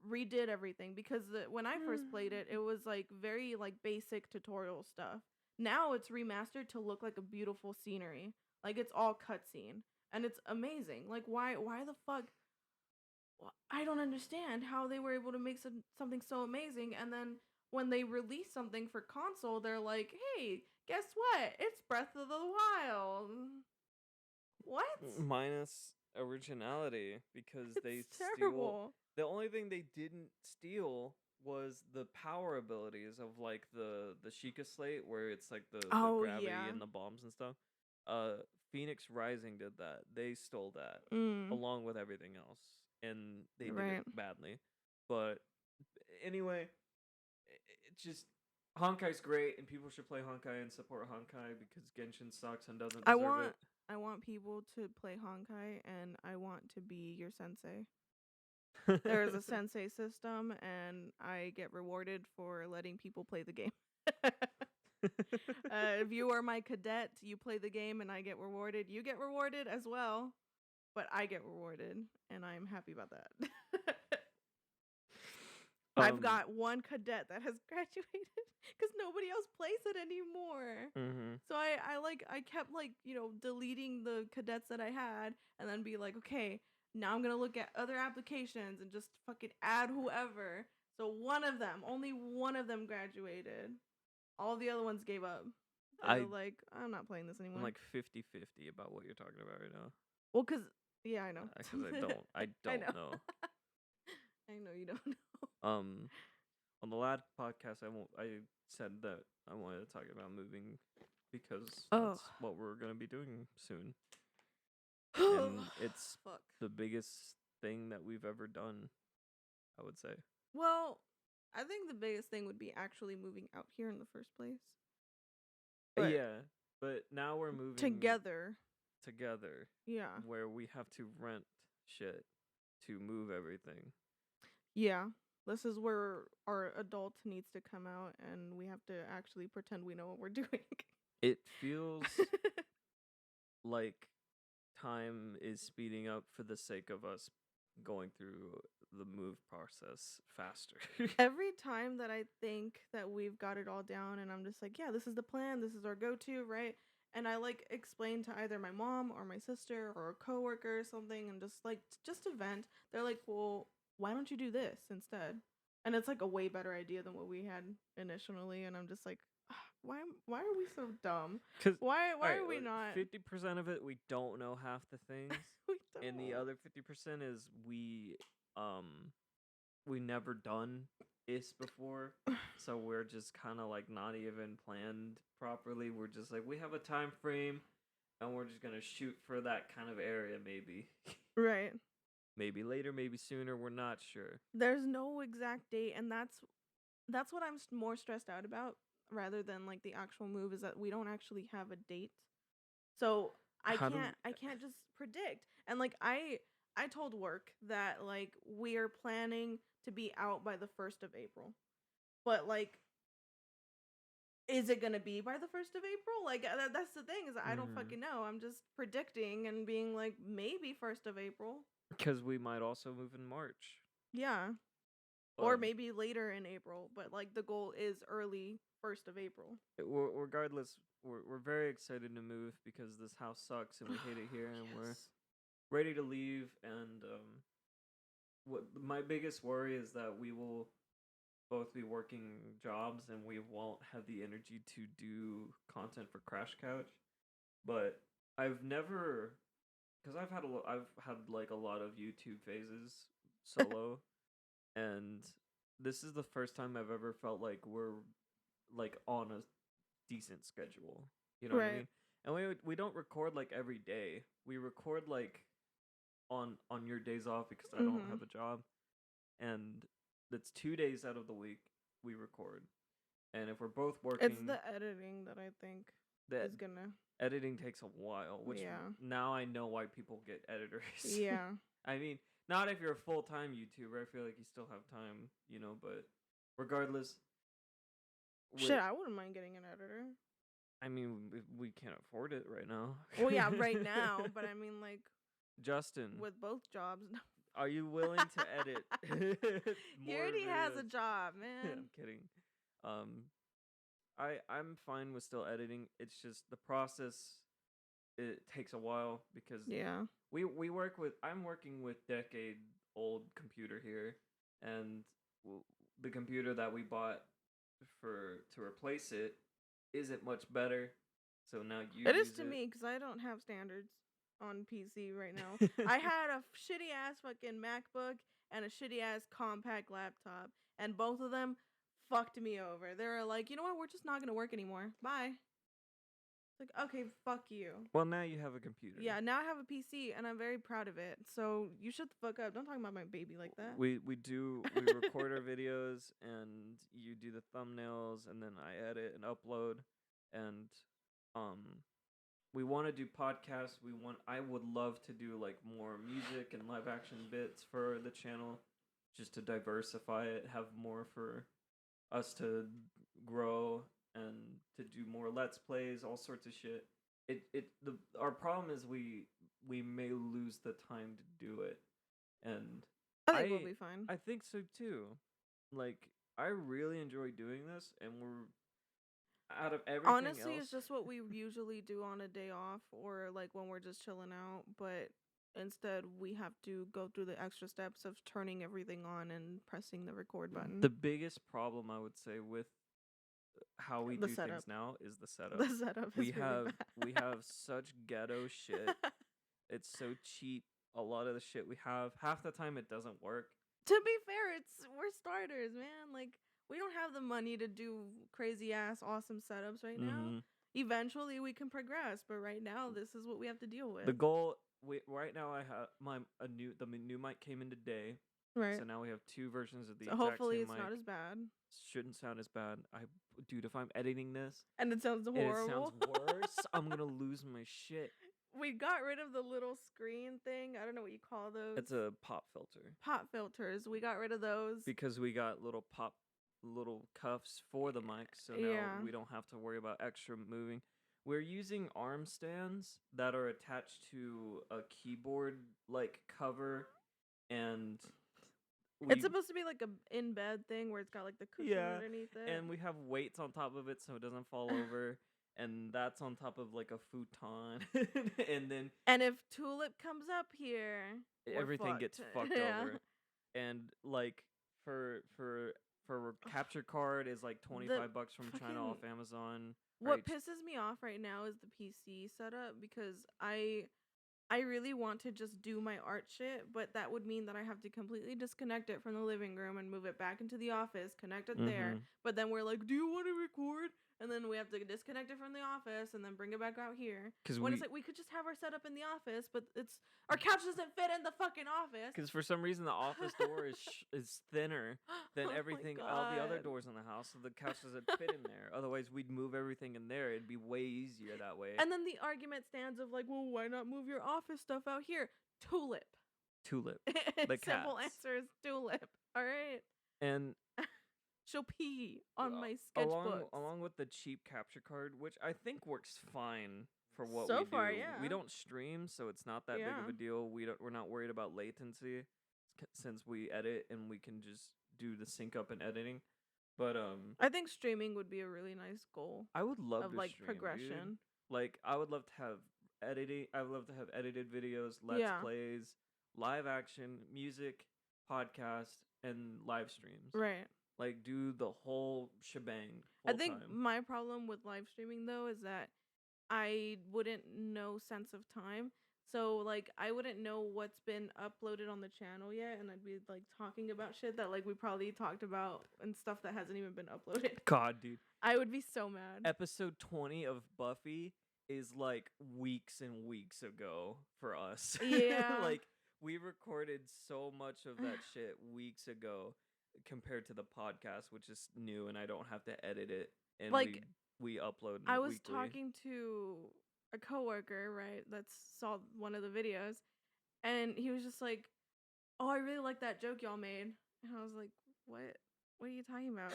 redid everything because when I first played it, it was like very like basic tutorial stuff. Now it's remastered to look like a beautiful scenery. Like it's all cutscene and it's amazing. Like why the fuck? I don't understand how they were able to make something so amazing and then when they release something for console, they're like, "Hey, guess what? It's Breath of the Wild." What? Minus originality because they It's steal. terrible. The only thing they didn't steal was the power abilities of like the Sheikah Slate where it's like the Oh, gravity yeah. and the bombs and stuff. Phoenix Rising did that. They stole that along with everything else, and they did Right. it badly. But anyway, it's just Honkai's great, and people should play Honkai and support Honkai because Genshin sucks and doesn't deserve it. I want people to play Honkai and I want to be your sensei. There is a sensei system and I get rewarded for letting people play the game. If you are my cadet, you play the game and I get rewarded. You get rewarded as well, but I get rewarded and I'm happy about that. I've got one cadet that has graduated because nobody else plays it anymore. So I kept like, you know, deleting the cadets that I had and then be like, okay, now I'm going to look at other applications and just fucking add whoever. So only one of them graduated. all the other ones gave up. I- They're like, I'm not playing this anymore. I'm like 50-50 about what you're talking about right now. well, cause yeah, I know. Because I don't know. I know you don't know. On the last podcast, I said that I wanted to talk about moving because Oh. that's what we're gonna be doing soon. And it's Fuck. the biggest thing that we've ever done, I would say. Well, I think the biggest thing would be actually moving out here in the first place. But Yeah, but now we're moving together. Yeah. where we have to rent shit to move everything. Yeah. This is where our adult needs to come out and we have to actually pretend we know what we're doing. It feels like time is speeding up for the sake of us going through the move process faster. Every time that I think that we've got it all down and I'm just like, yeah, this is the plan, this is our go-to, right? And I like explain to either my mom or my sister or a coworker or something and just to vent, they're like, well, why don't you do this instead? And it's like a way better idea than what we had initially, and I'm just like, why are we so dumb? 'Cause Why alright, are we not 50% of it we don't know half the things, we don't. and the other 50% is we never done this before, so we're just kind of like not even planned properly. We're just like, we have a time frame and we're just gonna shoot for that kind of area, maybe. Right. Maybe later, maybe sooner, we're not sure. There's no exact date, and that's what I'm more stressed out about rather than like the actual move is that we don't actually have a date. So I How do can't just predict. And like I told work that like we are planning to be out by the 1st of April. But like is it going to be by the 1st of April? Like that's the thing is I don't Mhm. fucking know. I'm just predicting and being like maybe 1st of April. Because we might also move in March. Yeah. Or But maybe later in April, but like the goal is early 1st of April. regardless, we're very excited to move because this house sucks and we hate it here, and we're Yes. ready to leave. And what my biggest worry is that we will both be working jobs and we won't have the energy to do content for Crash Couch. But I've never, because I've had like a lot of YouTube phases solo, and this is the first time I've ever felt like we're like on a decent schedule. You know what I Right. mean? And we don't record like every day. We record like on your days off because I don't Mhm. have a job, and that's 2 days out of the week we record. And if we're both working, It's the editing that I think the is gonna. editing takes a while. Which Yeah. now I know why people get editors. Yeah. I mean, not if you're a full-time YouTuber. I feel like you still have time, but regardless. Shit, I wouldn't mind getting an editor. I mean, we can't afford it right now. Well, yeah, right now, but I mean, like, Justin, with both jobs. are you willing to edit He more already has a videos? job, I'm man. kidding. I'm fine with still editing. It's just the process. It takes a while because Yeah. I'm working with decade-old computer here, and the computer that we bought to replace it isn't much better. So now you It is use to it. me because I don't have standards on PC right now. I had a shitty ass fucking MacBook and a shitty ass compact laptop, and both of them fucked me over. They were like, you know what? We're just not gonna work anymore. Bye. It's like, okay, fuck you. Well, now you have a computer. Yeah, now I have a PC and I'm very proud of it. So you shut the fuck up. Don't talk about my baby like that. We record our videos, and you do the thumbnails, and then I edit and upload, and we want to do podcasts. I would love to do like more music and live action bits for the channel, just to diversify it, have more for us to grow and to do more let's plays, all sorts of shit. Our problem is we may lose the time to do it, and I think we'll be fine. I think so too. Like, I really enjoy doing this, and we're out of everything Honestly, else. it's just what we usually do on a day off or like when we're just chilling out, but instead we have to go through the extra steps of turning everything on and pressing the record button. The biggest problem I would say with how we The do setup. things now is the setup. The setup is we really have bad. we have such ghetto shit. It's so cheap. A lot of the shit we have, half the time it doesn't work. To be fair, we're starters, man. Like, we don't have the money to do crazy ass awesome setups right now. Mhm. Eventually we can progress, but right now this is what we have to deal with. The goal right now, I have the new mic came in today, right. so now we have 2 versions of the So exact hopefully same it's mic. not as bad. Shouldn't sound as bad. Dude, if I'm editing this And it sounds and horrible. it sounds worse, I'm gonna lose my shit. We got rid of the little screen thing. I don't know what you call those. It's a pop filter pop filters. We got rid of those. because we got little cuffs for the mic, so now Yeah. we don't have to worry about extra moving. We're using arm stands that are attached to a keyboard like cover, and It's supposed to be like a in bed thing where it's got like the cushion underneath it. and we have weights on top of it so it doesn't fall over, and that's on top of like a futon, and if Tulip comes up here, everything gets fucked Yeah. over, and like for capture card is like $25 from China off Amazon. What pisses me off right now is the PC setup, because I really want to just do my art shit, but that would mean that I have to completely disconnect it from the living room and move it back into the office, connect it there. But then we're like, do you want to record? And then we have to disconnect it from the office and then bring it back out here. When it's like, we could just have our setup in the office, but our couch doesn't fit in the fucking office. Because for some reason the office door is thinner than everything, all the other doors in the house, so the couch doesn't fit in there. Otherwise, we'd move everything in there. It'd be way easier that way. And then the argument stands of like, well, why not move your office stuff out here? Tulip. The simple answer is Tulip. All right. And she'll pee on my sketchbook. Along with the cheap capture card, which I think works fine for what so we do. far, yeah. We don't stream, so it's not that big of a deal. We're not worried about latency since we edit and we can just do the sync up and editing. But I think streaming would be a really nice goal. I would love of to like stream, progression. Dude. Like I would love to have editing. I would love to have edited videos, let's plays, live action, music, podcast, and live streams. Right. Like do the whole shebang. I think my problem with live streaming though is that I wouldn't know sense of time. So like I wouldn't know what's been uploaded on the channel yet, and I'd be like talking about shit that like we probably talked about and stuff that hasn't even been uploaded. God, dude. I would be so mad. Episode 20 of Buffy is like weeks and weeks ago for us. Yeah. Like we recorded so much of that shit weeks ago compared to the podcast, which is new and I don't have to edit it, and like we upload I was weekly. talking to a coworker, right, that saw one of the videos, and he was just like, oh, I really like that joke y'all made. And I was like, what are you talking about?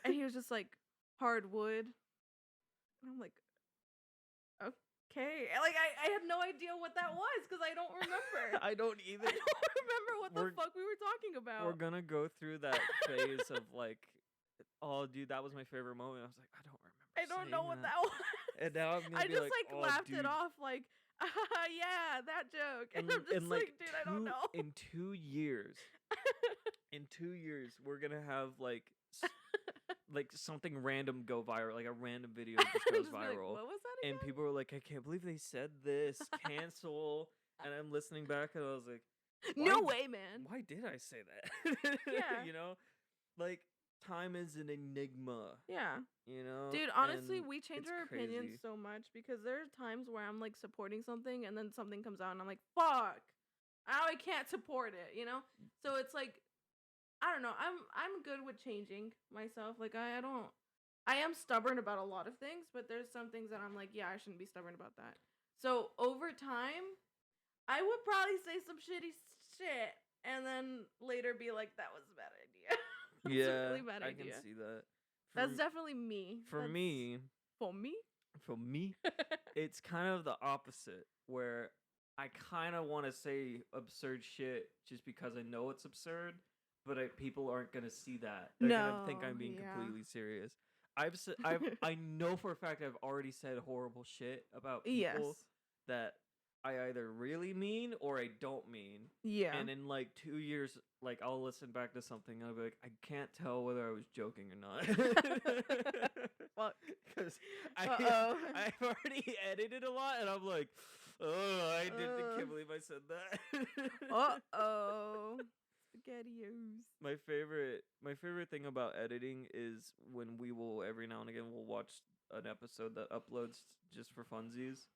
And he was just like, hardwood. And I'm like, okay. Like I had no idea what that was because I don't remember. I don't either. I don't remember what the fuck we were talking about. We're gonna go through that phase of like, oh, dude, that was my favorite moment. I was like, I don't remember. I don't know what that was. And now I'm gonna I be just like, like oh, laughed dude. it off like, yeah, that joke. And I'm just like, dude, I don't know. In 2 years, we're gonna have like something random go viral, like a random video just goes just be viral. like, what was that again? And people were like, I can't believe they said this. Cancel. And I'm listening back and I was like, no way, man. Why did I say that? Yeah. You know? Like, time is an enigma. Yeah. You know? Dude, honestly, And we change it's our opinions crazy. so much because there are times where I'm like supporting something and then something comes out and I'm like, fuck. Now I can't support it, you know? So it's like, I don't know. I'm good with changing myself. Like I am stubborn about a lot of things, but there's some things that I'm like, yeah, I shouldn't be stubborn about that. So over time, I would probably say some shitty shit and then later be like, that was a bad idea. That's a really bad I idea. can see that. That's definitely me. For me, For me? it's kind of the opposite, where I kind of want to say absurd shit just because I know it's absurd, but people aren't gonna see that. They're gonna think I'm being completely serious. I know for a fact I've already said horrible shit about people that I either really mean or I don't mean. Yeah. And in like 2 years, like I'll listen back to something and I'll be like, I can't tell whether I was joking or not. Fuck. Because Uh-oh. I've already edited a lot and I'm like, oh, I can't believe I said that. Uh-oh. SpaghettiOs. My favorite thing about editing is when we will every now and again we'll watch an episode that uploads just for funsies,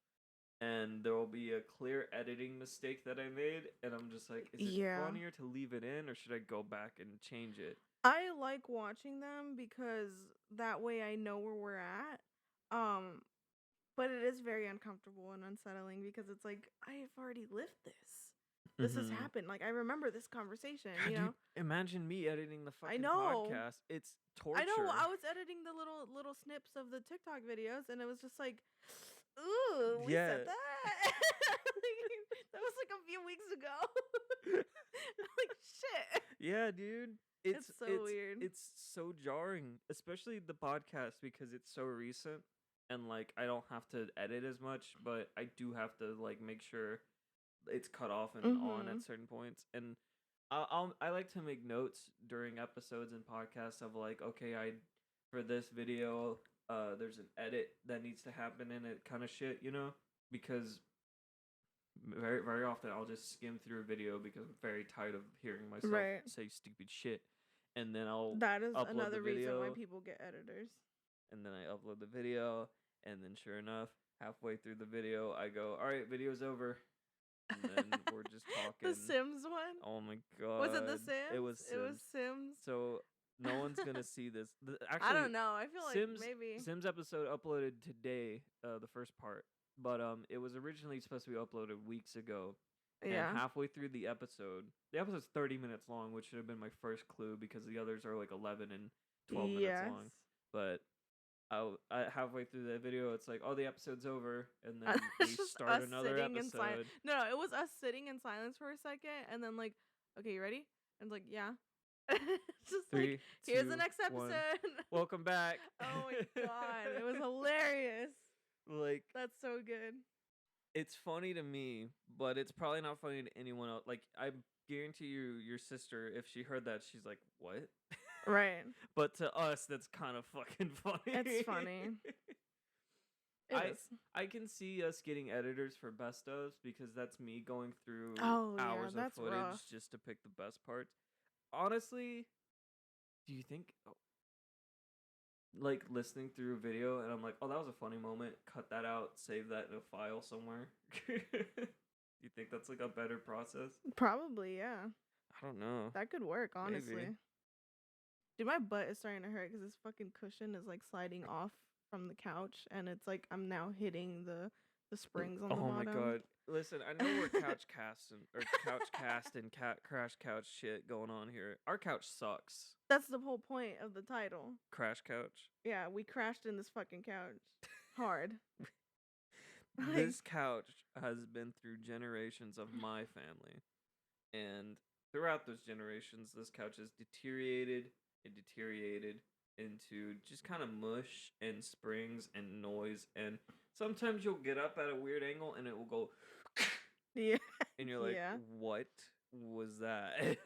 and there will be a clear editing mistake that I made, and I'm just like, is it Yeah. funnier to leave it in or should I go back and change it? I like watching them because that way I know where we're at. But it is very uncomfortable and unsettling because it's like, I've already lived this. This has Mhm. happened. Like, I remember this conversation, God, you know? imagine me editing the fucking know. podcast. It's torture. I know. I was editing the little snips of the TikTok videos, and it was just like, ooh, we said Yeah. that. That was like a few weeks ago. Like, shit. Yeah, dude. It's so weird. It's so jarring, especially the podcast because it's so recent and like I don't have to edit as much, but I do have to like make sure it's cut off and on Mhm. at certain points. And I like to make notes during episodes and podcasts of like, okay, for this video, there's an edit that needs to happen in it, kind of shit, you know, because very very often I'll just skim through a video because I'm very tired of hearing myself Right. say stupid shit, and then I'll That is upload another the reason why video. people get editors. And then I upload the video, and then sure enough, halfway through the video, I go, "All right, video's over," and then we're just talking. The Sims one? Oh my god! Was it the Sims? It was Sims. It was Sims. So no one's gonna see this. Actually, I don't know. I feel like Sims maybe. Sims episode uploaded today, the first part, but it was originally supposed to be uploaded weeks ago. Yeah. And halfway through the episode's 30 minutes long, which should have been my first clue because the others are like 11 and 12 minutes long. But I halfway through the video, it's like, oh, the episode's over, and then we It's just start us another sitting in episode. No, it was us sitting in silence for a second, and then like, okay, you ready? And like, yeah. It's just 3, like, here's 2, the next 1. episode. Welcome back. Oh my god, it was hilarious. Like, That's so good. it's funny to me, but it's probably not funny to anyone else. Like, I guarantee you, your sister, if she heard that, she's like, what? Right. But to us, that's kind of fucking funny. It's funny. It is. I can see us getting editors for best ofs because that's me going through Oh, yeah, hours of that's footage rough. just to pick the best parts. Honestly, do you think like listening through a video and I'm like, oh, that was a funny moment, cut that out, save that in a file somewhere? You think that's like a better process? Probably, yeah. I don't know. That could work, honestly. Maybe. Dude, my butt is starting to hurt because this fucking cushion is like sliding off from the couch, and it's like I'm now hitting the springs on the Oh bottom. my god. Listen, I know we're CouchCast and Crash Couch shit going on here. Our couch sucks. That's the whole point of the title. Crash Couch. Yeah, we crashed in this fucking couch. Hard. Like, This couch has been through generations of my family. And throughout those generations, this couch has deteriorated into just kind of mush and springs and noise. And sometimes you'll get up at a weird angle and it will go, yeah. and you're like, Yeah. what was that?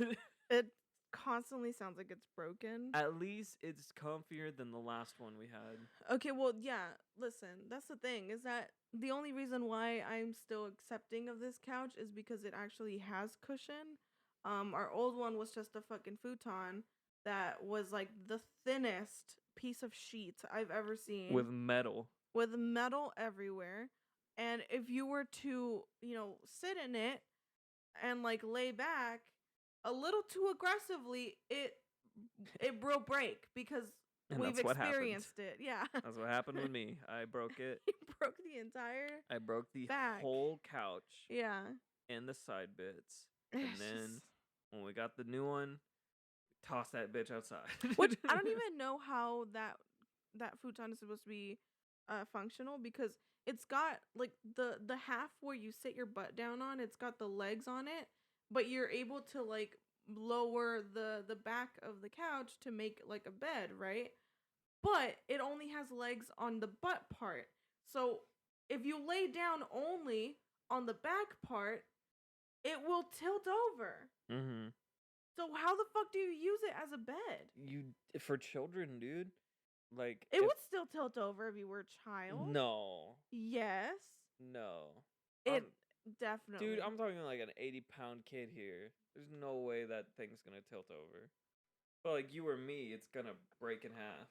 It constantly sounds like it's broken. At least it's comfier than the last one we had. Okay, well, yeah, listen, that's the thing, is that the only reason why I'm still accepting of this couch is because it actually has cushion. Our old one was just a fucking futon that was like the thinnest piece of sheet I've ever seen. With metal Everywhere. And if you were to, sit in it and like lay back a little too aggressively, it will break because And we've that's what happened. experienced it. Yeah. That's what happened with me. I broke it. You broke the entire. I broke the back. whole couch Yeah. and the side bits. And It's then just- when we got the new one, toss that bitch outside. Which I don't even know how that futon is supposed to be functional, because it's got like the half where you sit your butt down on, it's got the legs on it, but you're able to like lower the back of the couch to make like a bed, right? But it only has legs on the butt part. So if you lay down only on the back part, it will tilt over. Mm-hmm. So how the fuck do you use it as a bed? For children, dude. Like It would still tilt over if you were a child. No. Yes. No. It definitely. Dude, I'm talking like an 80-pound kid here. There's no way that thing's gonna tilt over. But like you or me, it's gonna break in half.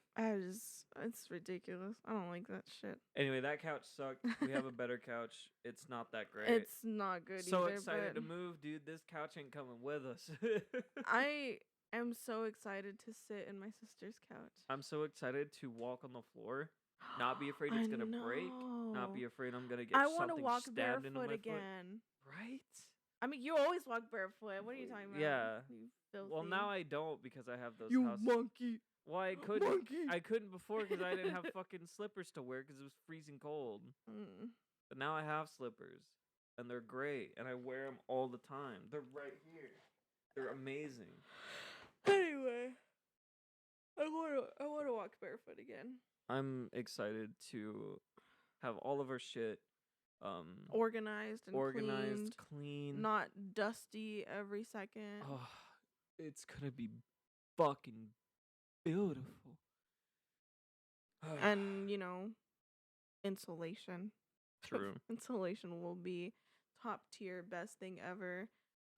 It's ridiculous. I don't like that shit. Anyway, that couch sucked. We have a better couch. It's not that great. It's not good so either. excited but to move, dude. This couch ain't coming with us. I am so excited to sit in my sister's couch. I'm so excited to walk on the floor. Not be afraid it's gonna break. Not be afraid I'm gonna get I want to something walk stabbed into my barefoot foot. again. Right? I mean, you always walk barefoot. What are you talking about? Yeah. You filthy. Well, now I don't because I have those You house. monkey. Well, I couldn't. Monkey. I couldn't before because I didn't have fucking slippers to wear because it was freezing cold. Mm. But now I have slippers, and they're great, and I wear them all the time. They're right here. They're amazing. Anyway, I want to walk barefoot again. I'm excited to have all of our shit Organized and clean. not dusty every second. Oh, it's gonna be fucking beautiful. And insulation. True. Insulation will be top tier, best thing ever.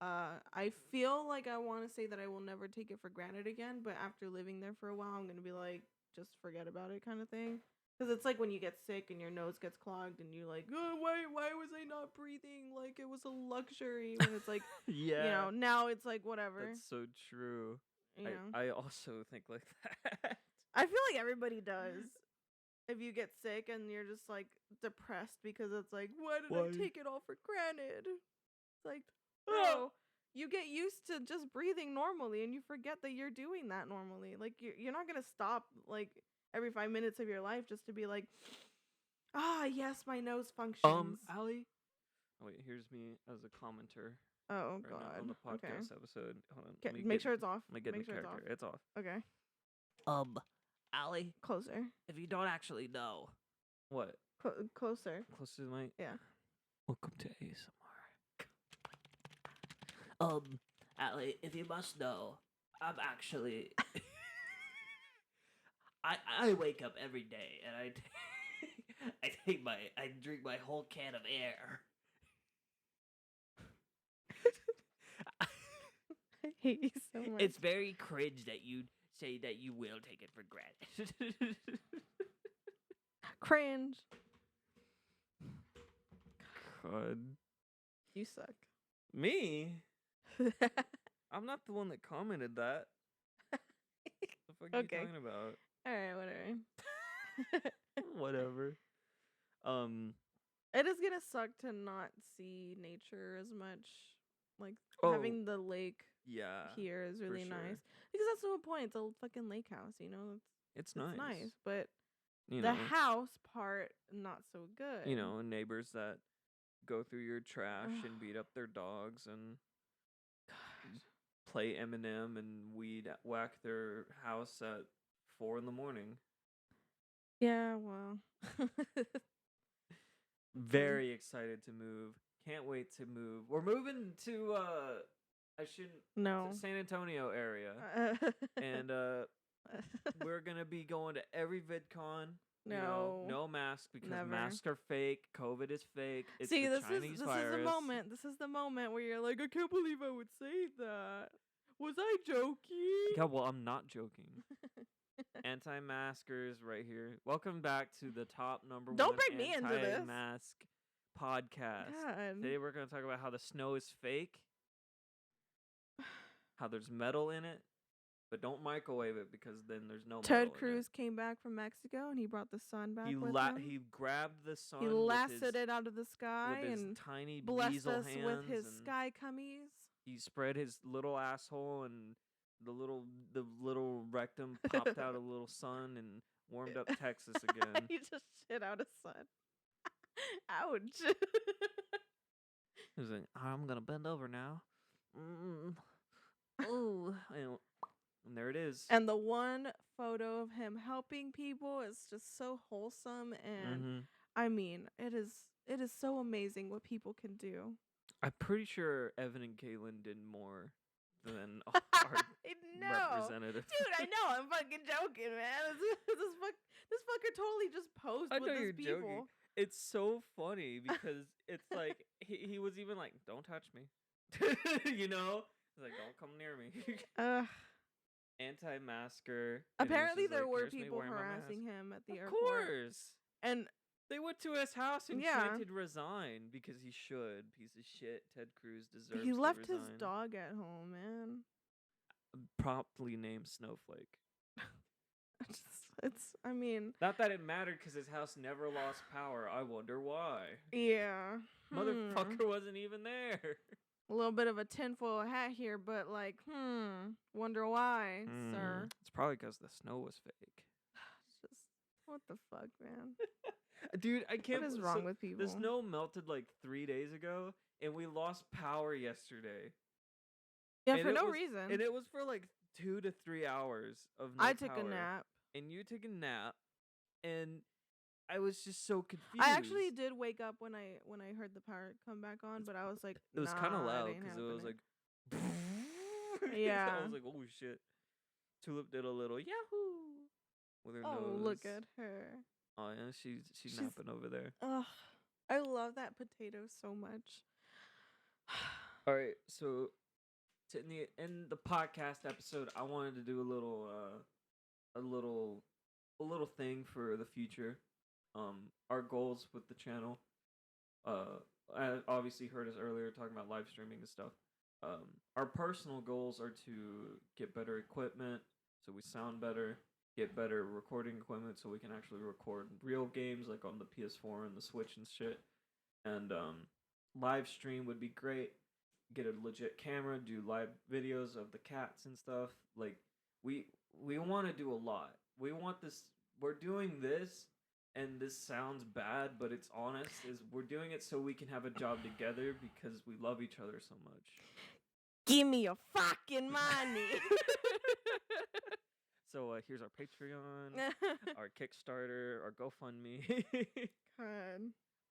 I feel like I want to say that I will never take it for granted again, but after living there for a while, I'm gonna be like, just forget about it, kind of thing. Because it's like when you get sick and your nose gets clogged, and you're like, oh, why was I not breathing like it was a luxury? When it's like, yeah, now it's like whatever. That's so true. You know? I also think like that. I feel like everybody does. If you get sick and you're just like depressed because it's like, why did I take it all for granted? It's like, bro, you get used to just breathing normally and you forget that you're doing that normally. Like you're not gonna stop like every 5 minutes of your life just to be like, yes, my nose functions. Allie. Oh wait, here's me as a commenter. Oh right god. now on the podcast okay. episode. Hold on. Okay, make sure it's off. Let me get make the sure character. It's off. Okay. Allie, Closer. if you don't actually know. What? Closer. Closer to the mic? Yeah. Welcome to ASMR. Allie, if you must know, I'm actually I wake up every day and I drink my whole can of air. I hate you so much. It's very cringe that you say that you will take it for granted. Cringe. God. You suck. Me? I'm not the one that commented that. The fuck are you talking about? Alright, whatever. Whatever. It is gonna suck to not see nature as much. Like having the lake here is really nice. Because that's the whole point. It's a fucking lake house, It's nice. nice. But the house part, not so good. Neighbors that go through your trash and beat up their dogs and play Eminem and whack their house at 4 a.m. Yeah, well. Very excited to move. Can't wait to move. We're moving to San Antonio area. And we're gonna be going to every VidCon. No mask because masks are fake. COVID is fake. It's the Chinese virus. This is the moment where you're like, I can't believe I would say that. Was I joking? Yeah, well, I'm not joking. Anti-maskers right here. Welcome back to the top number one Don't bring me into this anti-mask podcast. God. Today we're going to talk about how the snow is fake, how there's metal in it, but don't microwave it because then there's no metal Ted in Cruz came back from Mexico and he brought the sun back it. with him. He grabbed the sun. He lassoed it out of the sky with his and tiny blessed weasel us hands with his and sky cummies. He spread his little asshole and the little rectum popped out a little sun and warmed up Texas again. He just shit out a sun. Ouch. He was like, I'm gonna bend over now. Oh, and there it is. And the one photo of him helping people is just so wholesome and I mean, it is so amazing what people can do. I'm pretty sure Evan and Caitlin did more than our No, representative. dude, I know. I'm fucking joking, man. This fucker totally just posed I with know his you're people. joking. It's so funny because it's like he was even like, "Don't touch me," you know. He's like, "Don't come near me." Ugh. Anti-masker. Apparently, there were "Here's me people wearing my harassing mask." him at the Of airport. course. And They went to his house and Yeah. chanted "resign" because he should. Piece of shit. Ted Cruz deserves he to left his resign. dog at home, man. Promptly named Snowflake. I mean, Not that it mattered because his house never lost power. I wonder why. yeah. Motherfucker wasn't even there. A little bit of a tinfoil hat here, but like, wonder why, sir. It's probably because the snow was fake. Just what the fuck, man? Dude, I can't. What is wrong with people? The snow melted like 3 days ago, and we lost power yesterday. Yeah, And for it no was- reason. And it was for like 2 to 3 hours of no I took power. a nap. And you took a nap, and I was just so confused. I actually did wake up when I heard the power come back on, but I was like, It was kind of nah, loud ain't because it was happening. like. Yeah. I was like, oh shit. Tulip did a little yahoo with her nose. Oh, look at her. Oh yeah, she's She's- napping over there. Ugh, I love that potato so much. All right, so to in the podcast episode, I wanted to do a little thing for the future. Our goals with the channel. I obviously heard us earlier talking about live streaming and stuff. Our personal goals are to get better equipment so we sound better, get better recording equipment so we can actually record real games like on the PS4 and the Switch and shit. And live stream would be great. Get a legit camera, do live videos of the cats and stuff. Like we want to do a lot. We want this. We're doing this, and this sounds bad, but it's honest. Is we're doing it so we can have a job together because we love each other so much. Give me your fucking money. So here's our Patreon, our Kickstarter, our GoFundMe.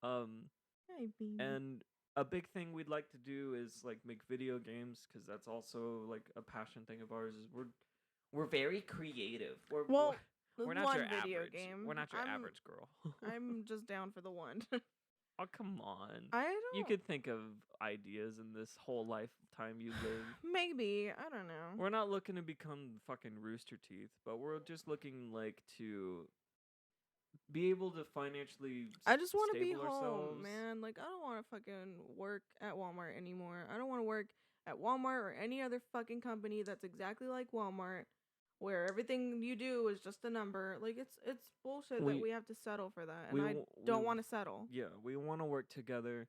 God. Hey, baby. And a big thing we'd like to do is like make video games because that's also like a passion thing of ours. Is we're very creative. Well, we're not one your video average. game. We're not your I'm- average girl. I'm just down for the one. Oh come on! I don't. You could think of ideas in this whole lifetime you live. Maybe, I don't know. We're not looking to become fucking Rooster Teeth, but we're just looking like to be able to financially. I just want to be stable home, ourselves. man. Like, I don't want to fucking work at Walmart anymore. I don't want to work at Walmart or any other fucking company that's exactly like Walmart, where everything you do is just a number. Like, it's bullshit that we have to settle for that, and I don't want to settle. Yeah, we want to work together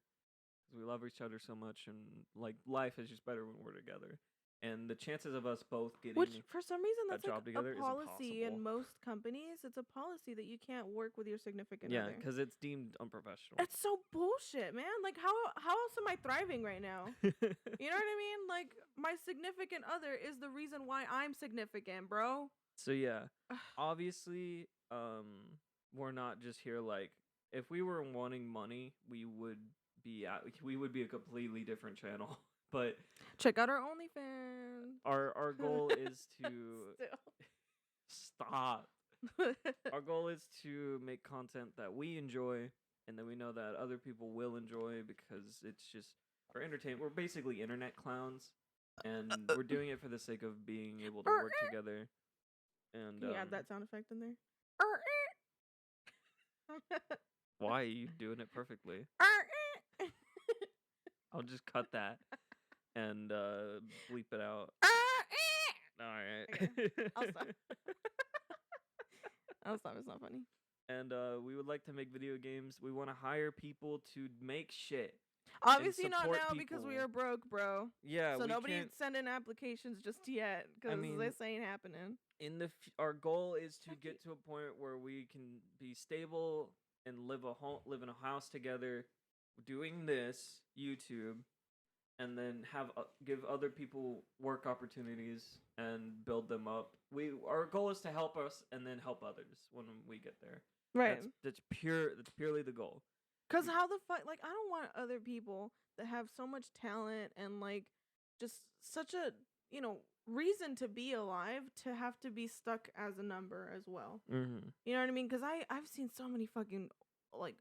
because we love each other so much, and like life is just better when we're together. And the chances of us both getting Which, for some reason, that that's job like together a is policy in impossible. most companies. It's a policy that you can't work with your significant yeah, other. because it's deemed unprofessional. It's so bullshit, man. Like, how else am I thriving right now? You know what I mean? Like, my significant other is the reason why I'm significant, bro. So yeah, obviously, we're not just here like if we were wanting money, we would be a completely different channel. But Check out our OnlyFans. our goal is to Still. stop. Our goal is to make content that we enjoy and that we know that other people will enjoy because it's just for entertainment. We're basically internet clowns, and we're doing it for the sake of being able to work together. And Can you add that sound effect in there? why are you doing it perfectly? I'll just cut that and bleep it out. All right. Okay, I'll stop. I'll stop. It's not funny. And we would like to make video games. We want to hire people to make shit. Obviously not support now because we people. are broke, bro. Yeah, So we nobody can't. send in applications just yet because mean, this ain't happening. Our goal is to get to a point where we can be stable and live in a house together, doing this YouTube, and then give other people work opportunities and build them up. Our goal is to help us and then help others when we get there. Right. That's purely the goal. Because how the fuck, like, I don't want other people that have so much talent and, like, just such a, reason to be alive to have to be stuck as a number as well. Mm-hmm. You know what I mean? Because I've seen so many fucking, like,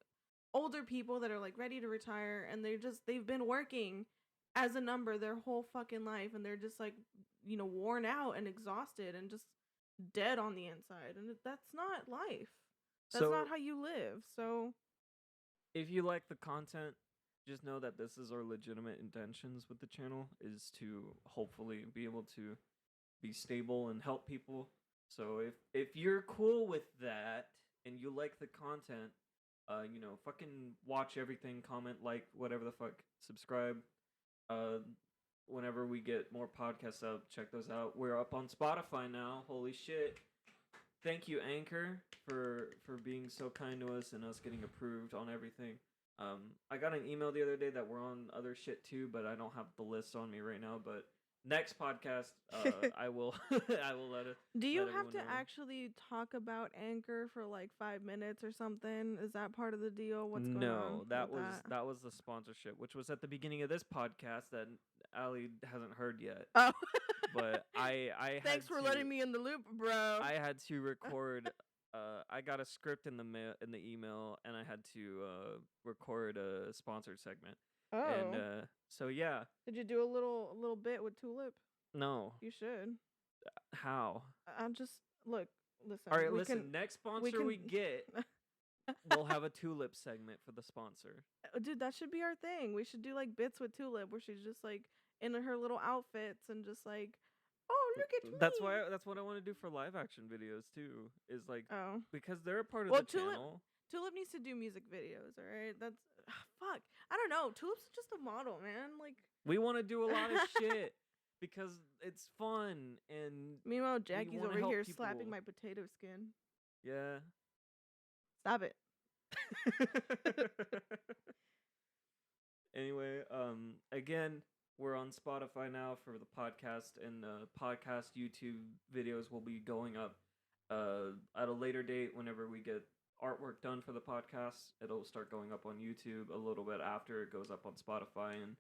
older people that are, like, ready to retire, and they've been working as a number their whole fucking life, and they're just, like, worn out and exhausted and just dead on the inside. And that's not life. That's not how you live. So if you like the content, just know that this is our legitimate intentions with the channel, is to hopefully be able to be stable and help people. So if you're cool with that and you like the content, fucking watch everything, comment, like, whatever the fuck, subscribe. Whenever we get more podcasts up, check those out. We're up on Spotify now. Holy shit. Thank you, Anchor, for being so kind to us and us getting approved on everything. I got an email the other day that we're on other shit too, but I don't have the list on me right now. But next podcast, I will let it. do you let have to everyone know. actually talk about Anchor for like 5 minutes or something? Is that part of the deal? What's going on? No, that with was that was the sponsorship, which was at the beginning of this podcast that Ali hasn't heard yet. Oh, But I thanks for letting me in the loop, bro. I had to record. I got a script in the email, and I had to record a sponsored segment. Oh, And so yeah, did you do a little bit with Tulip? no, You should. how? I'll just listen. All right, we listen. can- Next sponsor we can- get, we'll have a Tulip segment for the sponsor. Dude, that should be our thing. We should do like bits with Tulip where she's just like in her little outfits and just like, oh, look at me. That's what I want to do for live action videos too. Is like Oh, because they're a part of Well, the Tulip- channel. Tulip needs to do music videos. All right, that's fuck. I don't know. Tulip's just a model, man. Like, We want to do a lot of shit because it's fun and meanwhile, Jackie's wanna over help here people. slapping my potato skin. yeah. Stop it. Anyway, again, we're on Spotify now for the podcast, and podcast YouTube videos will be going up at a later date whenever we get artwork done for the podcast. It'll start going up on YouTube a little bit after it goes up on Spotify and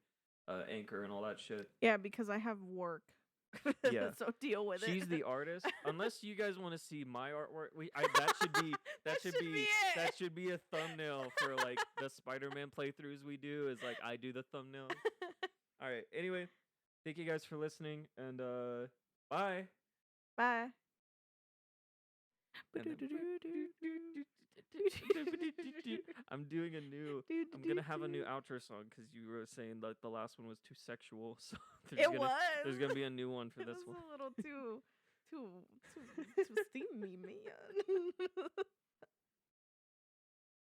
Anchor and all that shit. Yeah, because I have work. Yeah. So deal with it. She's the artist. Unless you guys want to see my artwork, that should be That should be it. that should be a thumbnail for like the Spider-Man playthroughs we do. Is like I do the thumbnail. All right. Anyway, thank you guys for listening, and bye. Bye. And then- I'm doing a new. I'm gonna have a new outro song because you were saying that the last one was too sexual. So there's gonna be a new one for It this was one. a little too steamy, man.